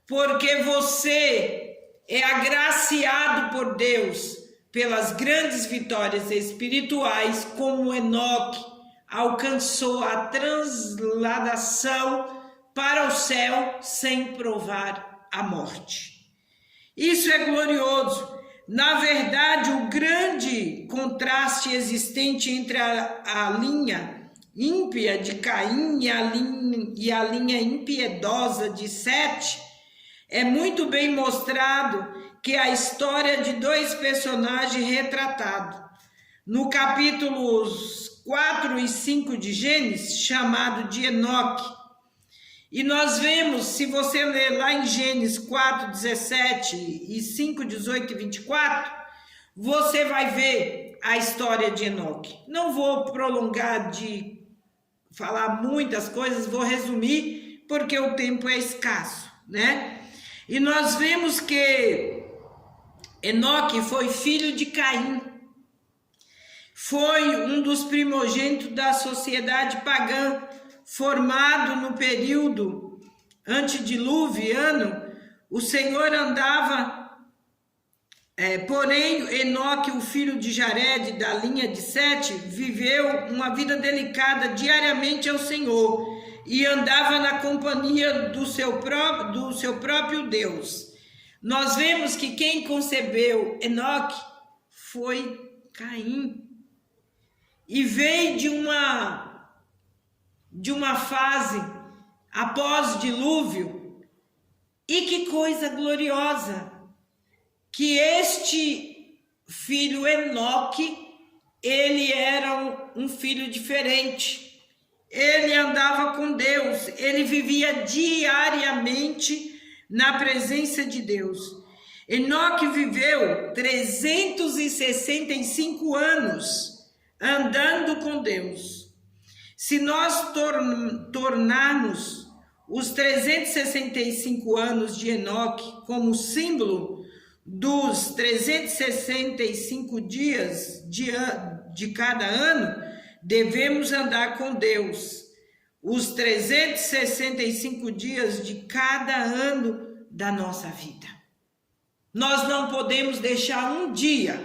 porque você é agraciado por Deus pelas grandes vitórias espirituais, como Enoque alcançou a transladação para o céu sem provar a morte. Isso é glorioso. Na verdade, o grande contraste existente entre a linha ímpia de Caim e a linha impiedosa de Sete é muito bem mostrado que a história de dois personagens retratados no capítulos 4 e 5 de Gênesis, chamado de Enoque. E nós vemos, se você ler lá em Gênesis 4, 17 e 5, 18 e 24, você vai ver a história de Enoque. Não vou prolongar de falar muitas coisas, vou resumir, porque o tempo é escasso, né? E nós vemos que Enoque foi filho de Caim. Foi um dos primogênitos da sociedade pagã, formado no período antediluviano. O Senhor andava, porém Enoque, o filho de Jared, da linha de Sete, viveu uma vida dedicada diariamente ao Senhor e andava na companhia do seu próprio Deus. Nós vemos que quem concebeu Enoque foi Caim, e veio de uma fase após dilúvio. E que coisa gloriosa, que este filho Enoque, ele era um filho diferente. ele andava com Deus, ele vivia diariamente na presença de Deus. Enoque viveu 365 anos andando com Deus. Se nós tornarmos os 365 anos de Enoque como símbolo dos 365 dias de cada ano, devemos andar com Deus os 365 dias de cada ano da nossa vida. Nós não podemos deixar um dia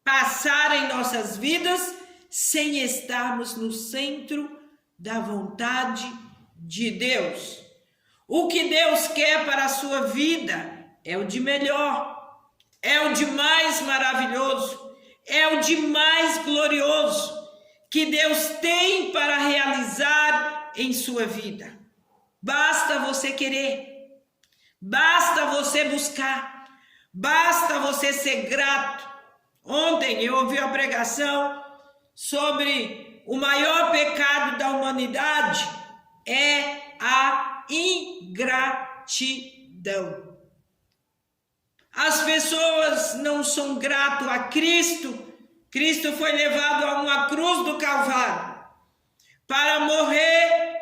passar em nossas vidas sem estarmos no centro da vontade de Deus. O que Deus quer para a sua vida é o de melhor, é o de mais maravilhoso, é o de mais glorioso que Deus tem para realizar em sua vida. Basta você querer, basta você buscar, basta você ser grato. Ontem eu ouvi a pregação sobre o maior pecado da humanidade é a ingratidão. As pessoas não são gratas a Cristo. Cristo foi levado a uma cruz do Calvário para morrer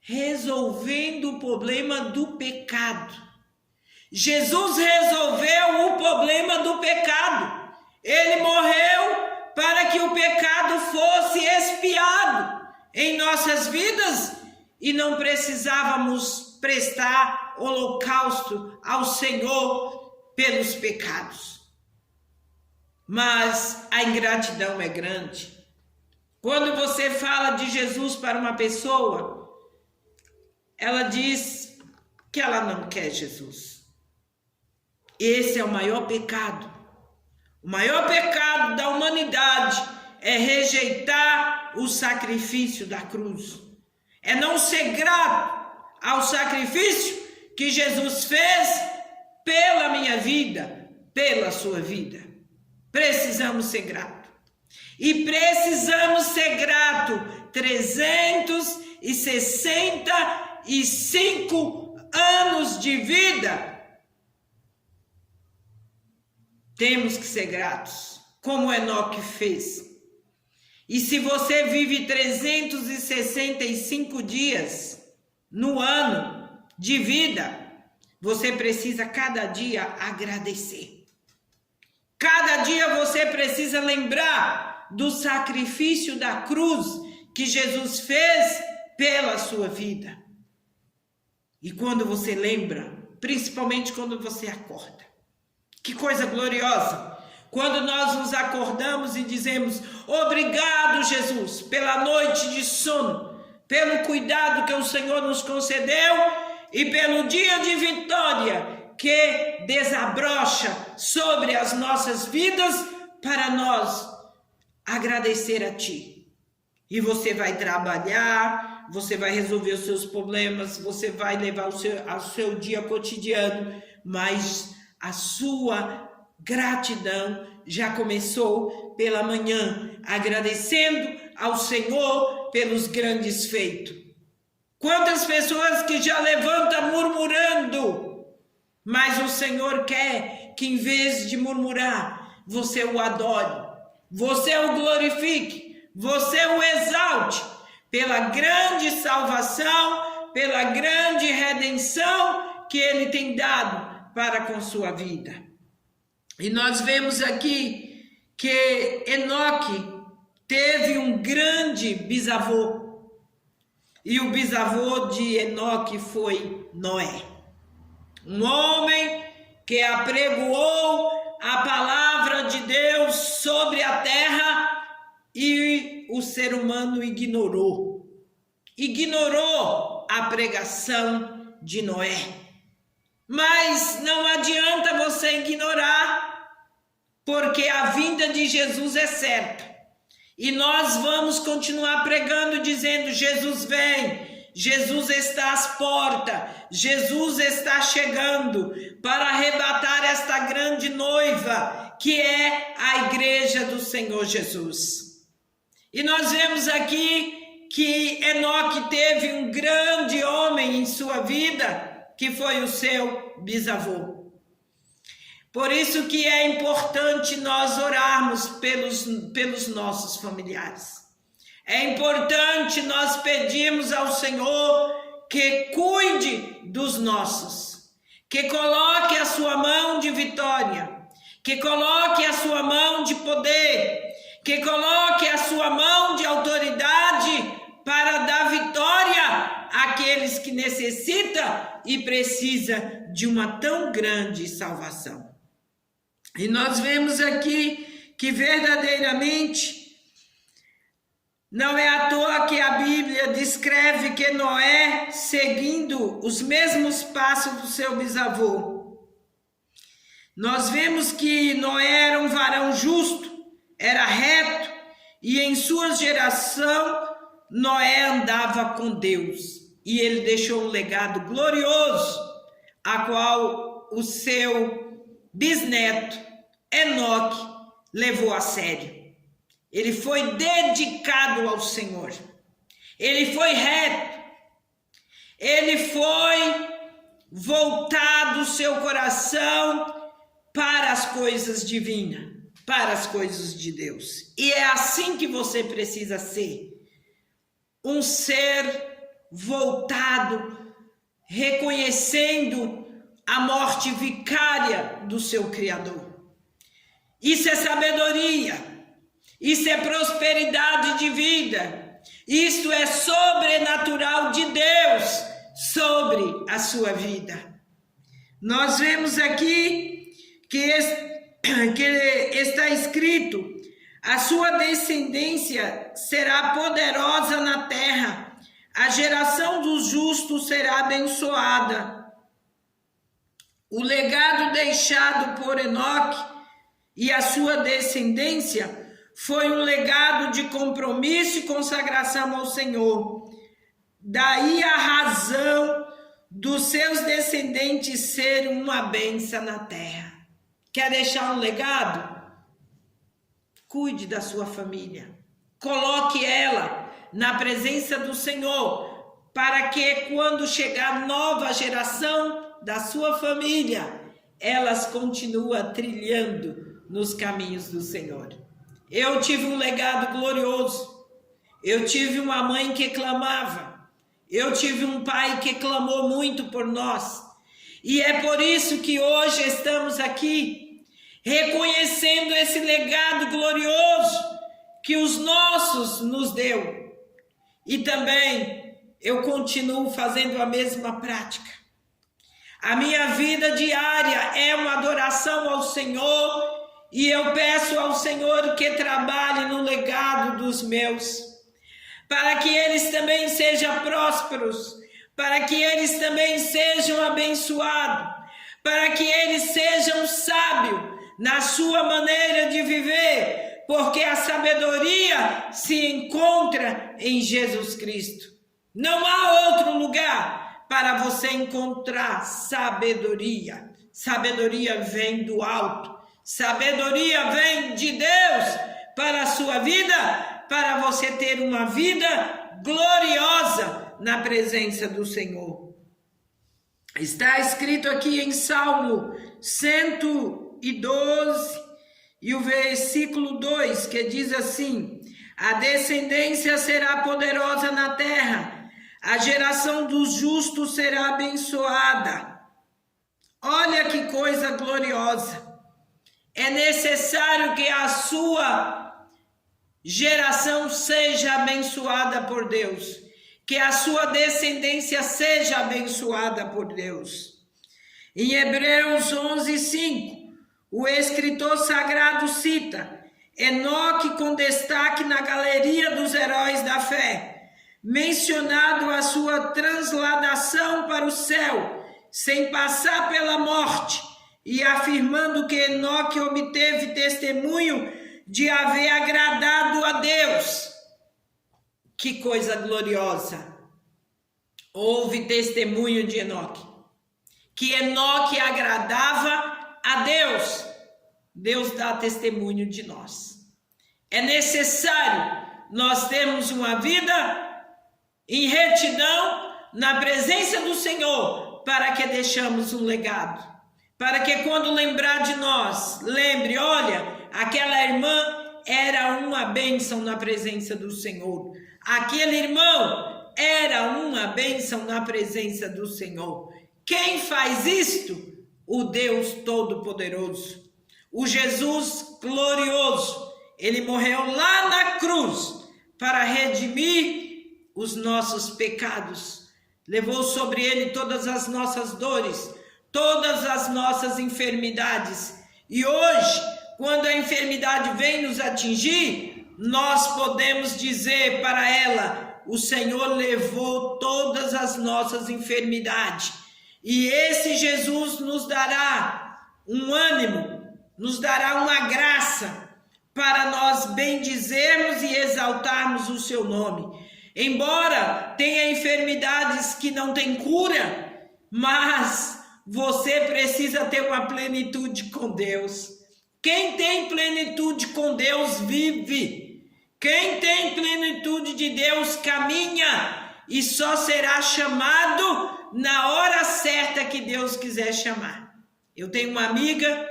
resolvendo o problema do pecado. Jesus resolveu o problema do pecado. Ele morreu para que o pecado fosse expiado em nossas vidas e não precisávamos prestar holocausto ao Senhor pelos pecados. Mas a ingratidão é grande. Quando você fala de Jesus para uma pessoa, ela diz que ela não quer Jesus. Esse é o maior pecado. O maior pecado da humanidade é rejeitar o sacrifício da cruz. É não ser grato ao sacrifício que Jesus fez pela minha vida, pela sua vida. Precisamos ser gratos. E precisamos ser gratos 365 anos de vida. Temos que ser gratos, como Enoque fez. E se você vive 365 dias no ano de vida, você precisa cada dia agradecer. Cada dia você precisa lembrar do sacrifício da cruz que Jesus fez pela sua vida. E quando você lembra, principalmente quando você acorda, que coisa gloriosa! Quando nós nos acordamos e dizemos: obrigado, Jesus, pela noite de sono, pelo cuidado que o Senhor nos concedeu e pelo dia de vitória que desabrocha sobre as nossas vidas para nós agradecer a Ti. E você vai trabalhar, você vai resolver os seus problemas, você vai levar ao seu dia cotidiano, mas a sua gratidão já começou pela manhã, agradecendo ao Senhor pelos grandes feitos. Quantas pessoas que já levantam murmurando, mas o Senhor quer que em vez de murmurar, você o adore, você o glorifique, você o exalte pela grande salvação, pela grande redenção que Ele tem dado para com sua vida. E nós vemos aqui que Enoque teve um grande bisavô. E o bisavô de Enoque foi Noé. Um homem que apregoou a palavra de Deus sobre a terra e o ser humano ignorou. Ignorou a pregação de Noé. Mas não adianta você ignorar, porque a vinda de Jesus é certa. E nós vamos continuar pregando, dizendo: Jesus vem, Jesus está às portas, Jesus está chegando para arrebatar esta grande noiva, que é a igreja do Senhor Jesus. E nós vemos aqui que Enoque teve um grande homem em sua vida, que foi o seu bisavô. Por isso que é importante nós orarmos pelos nossos familiares. É importante nós pedirmos ao Senhor que cuide dos nossos, que coloque a sua mão de vitória, que coloque a sua mão de poder, que coloque a sua mão de autoridade para dar vitória àqueles que necessitam e precisam de uma tão grande salvação. E nós vemos aqui que verdadeiramente não é à toa que a Bíblia descreve que Noé, seguindo os mesmos passos do seu bisavô. Nós vemos que Noé era um varão justo, era reto, e em sua geração Noé andava com Deus. E ele deixou um legado glorioso, a qual o seu bisneto, Enoque, levou a sério. Ele foi dedicado ao Senhor. Ele foi reto. Ele foi voltado o seu coração para as coisas divinas, para as coisas de Deus. E é assim que você precisa ser. Um ser voltado, reconhecendo a morte vicária do seu Criador. Isso é sabedoria. Isso é prosperidade de vida. Isso é sobrenatural de Deus sobre a sua vida. Nós vemos aqui que está escrito: a sua descendência será poderosa na terra, a geração dos justos será abençoada. O legado deixado por Enoque e a sua descendência foi um legado de compromisso e consagração ao Senhor. Daí a razão dos seus descendentes serem uma bênção na terra. Quer deixar um legado? Cuide da sua família. Coloque ela na presença do Senhor, para que quando chegar nova geração da sua família, elas continuem trilhando nos caminhos do Senhor. Eu tive um legado glorioso. Eu tive uma mãe que clamava. Eu tive um pai que clamou muito por nós. E é por isso que hoje estamos aqui, reconhecendo esse legado glorioso que os nossos nos deu. E também eu continuo fazendo a mesma prática. A minha vida diária é uma adoração ao Senhor. E eu peço ao Senhor que trabalhe no legado dos meus, para que eles também sejam prósperos, para que eles também sejam abençoados, para que eles sejam sábios na sua maneira de viver, porque a sabedoria se encontra em Jesus Cristo. Não há outro lugar para você encontrar sabedoria. Sabedoria vem do alto. Sabedoria vem de Deus para a sua vida, para você ter uma vida gloriosa na presença do Senhor. Está escrito aqui em Salmo 112 e o versículo 2, que diz assim: a descendência será poderosa na terra, a geração dos justos será abençoada. Olha que coisa gloriosa. É necessário que a sua geração seja abençoada por Deus, que a sua descendência seja abençoada por Deus. Em Hebreus 11:5, o escritor sagrado cita Enoque com destaque na galeria dos heróis da fé, mencionado a sua transladação para o céu, sem passar pela morte, e afirmando que Enoque obteve testemunho de haver agradado a Deus. Que coisa gloriosa! Houve testemunho de Enoque, que Enoque agradava a Deus. Deus dá testemunho de nós. É necessário nós termos uma vida em retidão, na presença do Senhor, para que deixamos um legado. Para que quando lembrar de nós, lembre, olha, aquela irmã era uma bênção na presença do Senhor. Aquele irmão era uma bênção na presença do Senhor. Quem faz isto? O Deus Todo-Poderoso. O Jesus glorioso. Ele morreu lá na cruz para redimir os nossos pecados. Levou sobre ele todas as nossas dores, todas as nossas enfermidades. E hoje, quando a enfermidade vem nos atingir, nós podemos dizer para ela: o Senhor levou todas as nossas enfermidades. E esse Jesus nos dará um ânimo, nos dará uma graça para nós bendizermos e exaltarmos o seu nome. Embora tenha enfermidades que não têm cura, mas você precisa ter uma plenitude com Deus. Quem tem plenitude com Deus vive. Quem tem plenitude de Deus caminha e só será chamado na hora certa que Deus quiser chamar. Eu tenho uma amiga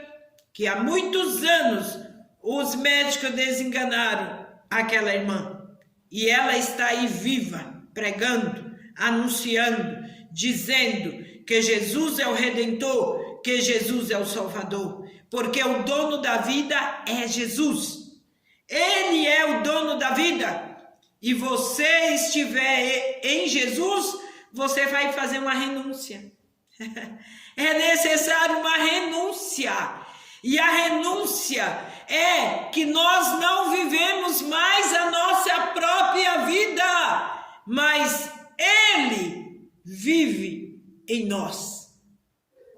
que há muitos anos os médicos desenganaram aquela irmã. E ela está aí viva, pregando, anunciando, dizendo que Jesus é o Redentor, que Jesus é o Salvador. Porque o dono da vida é Jesus. Ele é o dono da vida. E você estiver em Jesus, você vai fazer uma renúncia. É necessário uma renúncia. E a renúncia é que nós não vivemos mais a nossa própria vida, mas Ele vive em nós.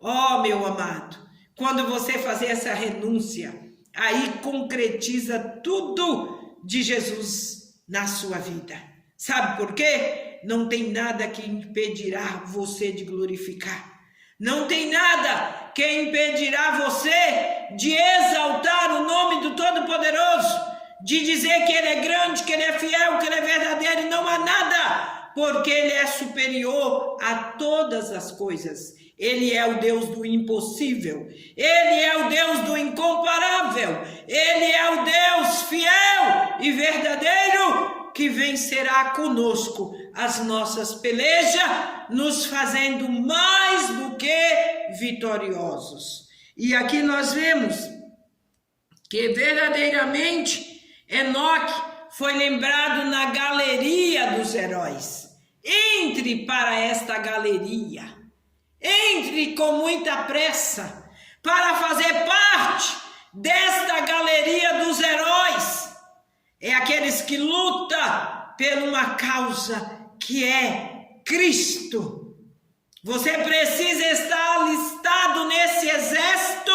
Oh, meu amado, quando você fazer essa renúncia, aí concretiza tudo de Jesus na sua vida. Sabe por quê? Não tem nada que impedirá você de glorificar. Não tem nada que impedirá você de exaltar o nome do Todo-Poderoso, de dizer que Ele é grande, que Ele é fiel, que Ele é verdadeiro, e não há nada, porque Ele é superior a todas as coisas. Ele é o Deus do impossível, Ele é o Deus do incomparável, Ele é o Deus fiel e verdadeiro, que vencerá conosco as nossas pelejas, nos fazendo mais do que vitoriosos. E aqui nós vemos que verdadeiramente Enoque foi lembrado na galeria dos heróis. Entre para esta galeria, entre com muita pressa para fazer parte desta galeria dos heróis. É aqueles que lutam por uma causa que é Cristo. Você precisa estar alistado nesse exército,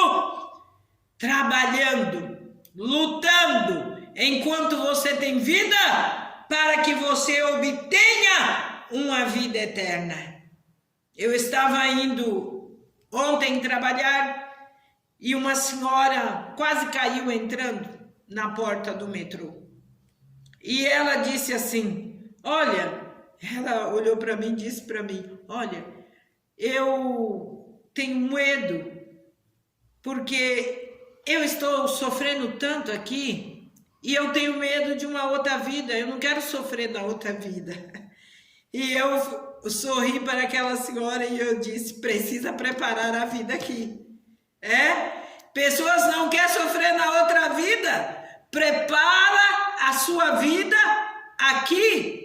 trabalhando, lutando, enquanto você tem vida, para que você obtenha uma vida eterna. Eu estava indo ontem trabalhar e uma senhora quase caiu entrando na porta do metrô. E ela disse assim, olha, ela olhou para mim e disse para mim, olha, eu tenho medo, porque eu estou sofrendo tanto aqui, e eu tenho medo de uma outra vida, eu não quero sofrer na outra vida. E eu sorri para aquela senhora e eu disse, precisa preparar a vida aqui. Pessoas não querem sofrer na outra vida, prepara a sua vida aqui.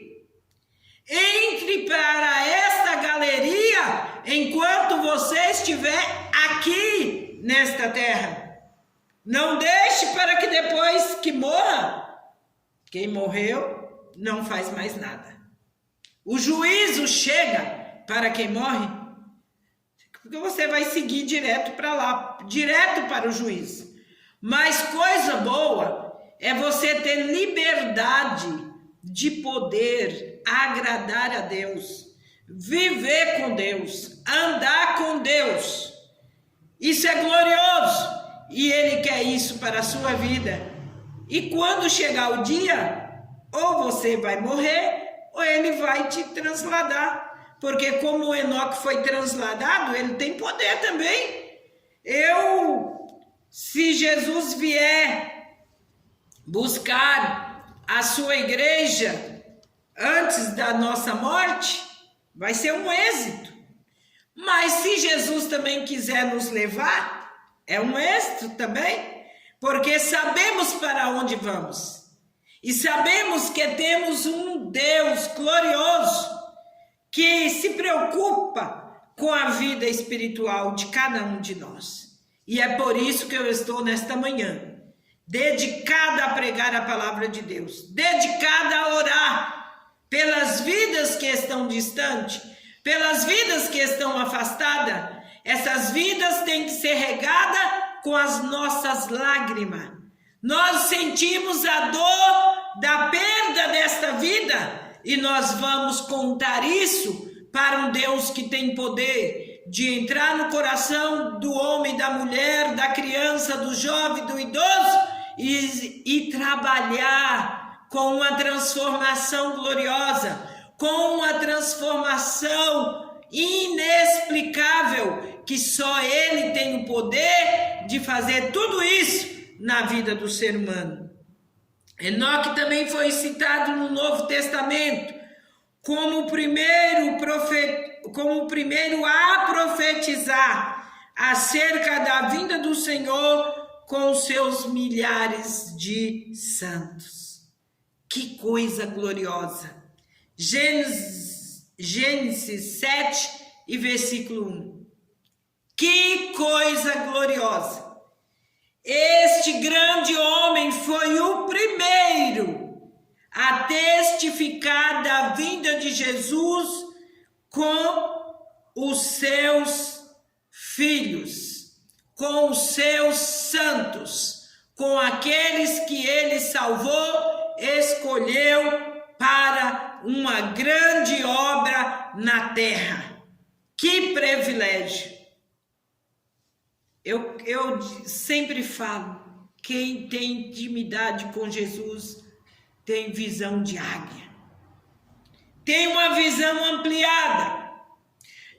Entre para esta galeria enquanto você estiver aqui nesta terra. Não deixe para que depois que morra, quem morreu não faz mais nada. O juízo chega para quem morre, porque você vai seguir direto para lá, direto para o juízo. Mas coisa boa é você ter liberdade de poder agradar a Deus, viver com Deus, andar com Deus. Isso é glorioso e Ele quer isso para a sua vida. E quando chegar o dia, ou você vai morrer, ou ele vai te transladar. Porque como Enoque foi transladado, ele tem poder também. Se Jesus vier buscar a sua igreja antes da nossa morte, vai ser um êxito. Mas se Jesus também quiser nos levar, é um êxito também, porque sabemos para onde vamos. E sabemos que temos um Deus glorioso que se preocupa com a vida espiritual de cada um de nós. E é por isso que eu estou nesta manhã, dedicada a pregar a palavra de Deus, dedicada a orar pelas vidas que estão distantes, pelas vidas que estão afastadas. Essas vidas têm que ser regadas com as nossas lágrimas. Nós sentimos a dor da perda desta vida e nós vamos contar isso para um Deus que tem poder de entrar no coração do homem, da mulher, da criança, do jovem, do idoso e trabalhar com uma transformação gloriosa, com uma transformação inexplicável, que só Ele tem o poder de fazer tudo isso na vida do ser humano. Enoque também foi citado no Novo Testamento como o primeiro a profetizar acerca da vinda do Senhor com seus milhares de santos. Que coisa gloriosa! Gênesis 7 e versículo 1. Que coisa gloriosa! Este grande homem foi o primeiro a testificar da vinda de Jesus com os seus filhos, com os seus santos, com aqueles que ele salvou, escolheu para uma grande obra na terra. Que privilégio! Eu sempre falo, quem tem intimidade com Jesus tem visão de águia, tem uma visão ampliada.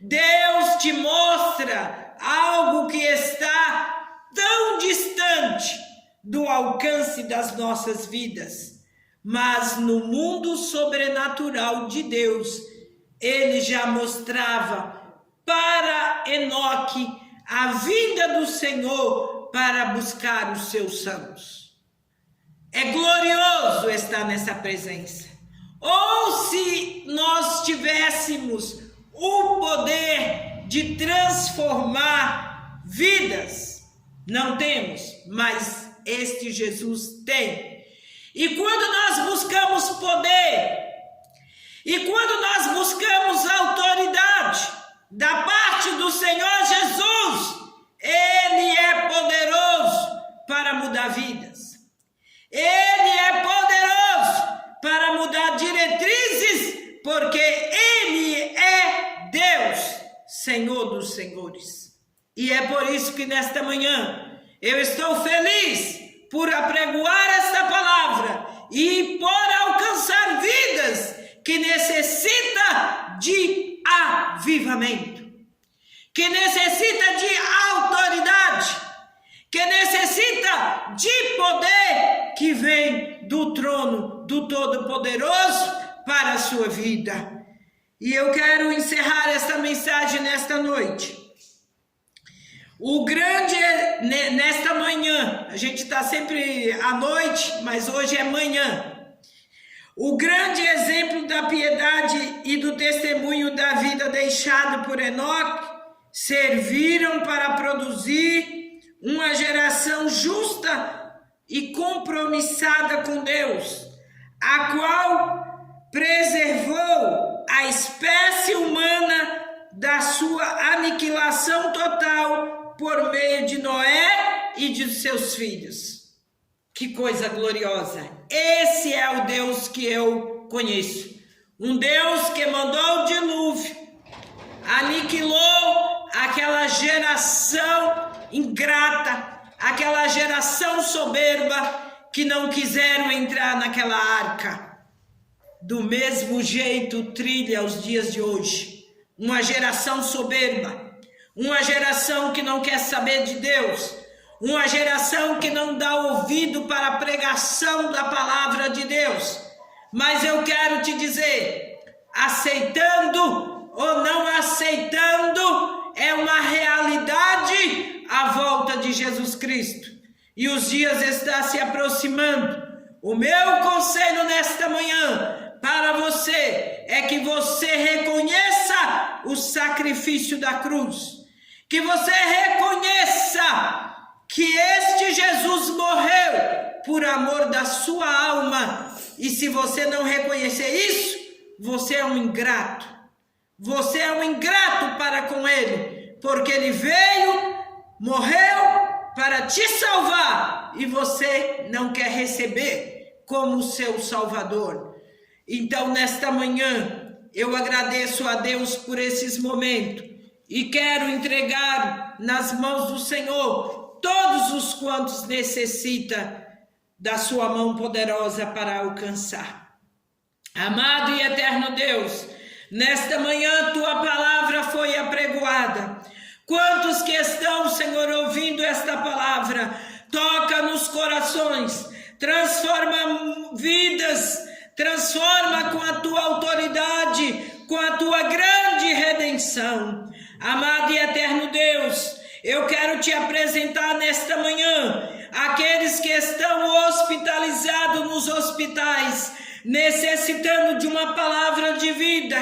Deus te mostra algo que está tão distante do alcance das nossas vidas, mas no mundo sobrenatural de Deus, Ele já mostrava para Enoque a vinda do Senhor para buscar os seus santos. É glorioso estar nessa presença. Ou se nós tivéssemos o poder de transformar vidas, não temos, mas este Jesus tem. E quando nós buscamos poder, e quando nós buscamos autoridade da parte do Senhor Jesus, Ele é poderoso para mudar vidas. Ele é poderoso para mudar diretrizes, porque Ele é Deus, Senhor dos senhores. E é por isso que nesta manhã eu estou feliz por apregoar esta palavra e por alcançar vidas que necessitam de avivamento, que necessita de autoridade, que necessita de poder que vem do trono do Todo-Poderoso para a sua vida. E eu quero encerrar esta mensagem nesta noite. Nesta manhã, a gente está sempre à noite, mas hoje é manhã. O grande exemplo da piedade e do testemunho da vida deixado por Enoque serviram para produzir uma geração justa e compromissada com Deus, a qual preservou a espécie humana da sua aniquilação total por meio de Noé e de seus filhos. Que coisa gloriosa! Esse é o Deus que eu conheço. Um Deus que mandou o dilúvio, aniquilou aquela geração ingrata, aquela geração soberba que não quiseram entrar naquela arca. do mesmo jeito trilha os dias de hoje. Uma geração soberba, uma geração que não quer saber de Deus, uma geração que não dá ouvido para a pregação da palavra de Deus. Mas eu quero te dizer, aceitando ou não aceitando, é uma realidade a volta de Jesus Cristo. E os dias estão se aproximando. O meu conselho nesta manhã para você é que você reconheça o sacrifício da cruz. Que você reconheça que este Jesus morreu por amor da sua alma. E se você não reconhecer isso, você é um ingrato. Você é um ingrato para com ele, porque ele veio, morreu para te salvar e você não quer receber como seu Salvador. Então, nesta manhã, eu agradeço a Deus por esses momentos e quero entregar nas mãos do Senhor todos os quantos necessita da sua mão poderosa para alcançar. Amado e eterno Deus, nesta manhã tua palavra foi apregoada. Quantos que estão, Senhor, ouvindo esta palavra, toca nos corações, transforma vidas, transforma com a tua autoridade, com a tua grande redenção. Amado e eterno Deus, eu quero te apresentar nesta manhã aqueles que estão hospitalizados nos hospitais, necessitando de uma palavra de vida,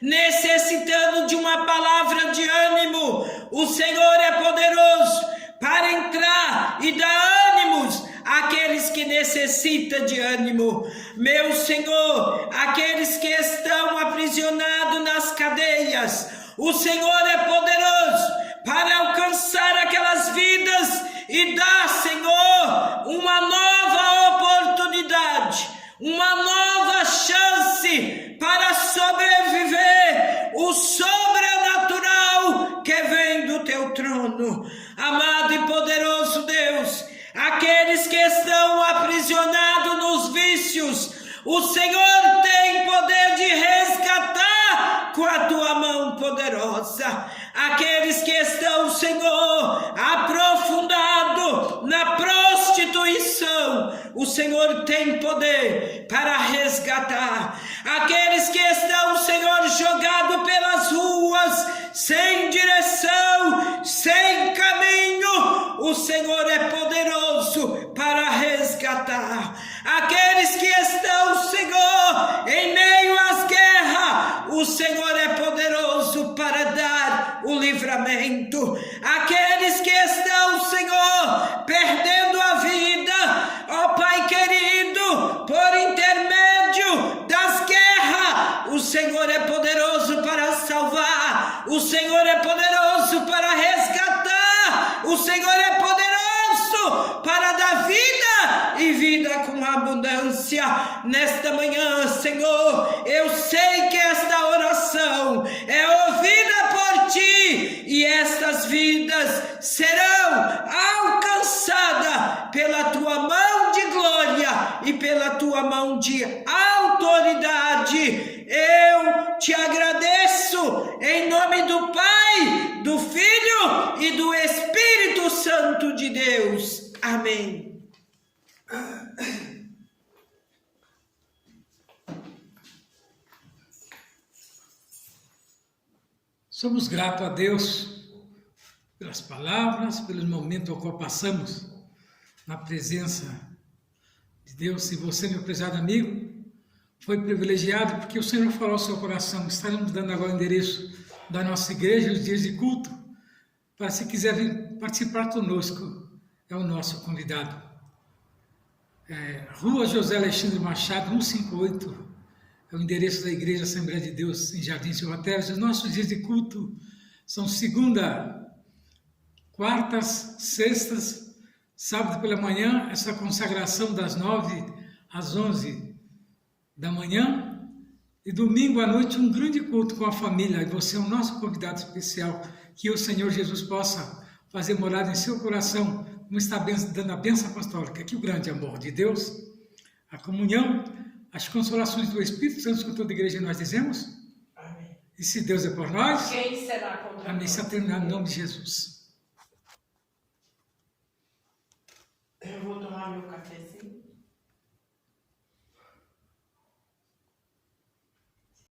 necessitando de uma palavra de ânimo. O Senhor é poderoso para entrar e dar ânimos àqueles que necessitam de ânimo. Meu Senhor, aqueles que estão aprisionados nas cadeias, o Senhor é poderoso para alcançar aquelas vidas e dar, Senhor, uma nova oportunidade, uma nova chance para sobreviver o sobrenatural que vem do teu trono. Amado e poderoso Deus, aqueles que estão aprisionados nos vícios, o Senhor tem poder de resgatar com a tua mão poderosa. Aqueles que estão, Senhor, aprofundados na prostituição, o Senhor tem poder para resgatar. Aqueles que estão, Senhor, jogados pelas ruas, sem direção, sem caminho, o Senhor é poderoso para resgatar. Aqueles que estão, Senhor, em meio às guerras, o Senhor é poderoso para dar o livramento. Aqueles que estão, Senhor, perdendo a vida, ó Pai querido, por intermédio das guerras, o Senhor é poderoso para salvar, o Senhor é poderoso para resgatar, o Senhor é poderoso para dar vida e vida com abundância. Nesta manhã, Senhor, eu sei que esta oração é ouvida por ti e estas vidas serão alcançadas pela tua mão de glória e pela tua mão de autoridade. Eu te agradeço em nome do Pai, do Filho e do Espírito Santo de Deus. Amém. Somos gratos a Deus pelas palavras, pelos momentos ao qual passamos na presença de Deus. E você, meu prezado amigo, foi privilegiado porque o Senhor falou ao seu coração. Estaremos dando agora o endereço da nossa igreja, os dias de culto, para se quiser vir participar conosco, é o nosso convidado. Rua José Alexandre Machado, 158, é o endereço da Igreja Assembleia de Deus em Jardim Silva Teles. Os nossos dias de culto são segunda, quartas, sextas, sábado pela manhã, essa consagração das 9 às 11 da manhã, e domingo à noite um grande culto com a família. E você é o nosso convidado especial, que o Senhor Jesus possa fazer morada em seu coração, como está dando a bênção apostólica, que o grande amor de Deus, a comunhão, as consolações do Espírito Santo com toda a igreja nós dizemos? Amém. E se Deus é por nós? Quem será contra nós? Amém. Está terminado em nome de Jesus. Eu vou tomar meu cafezinho.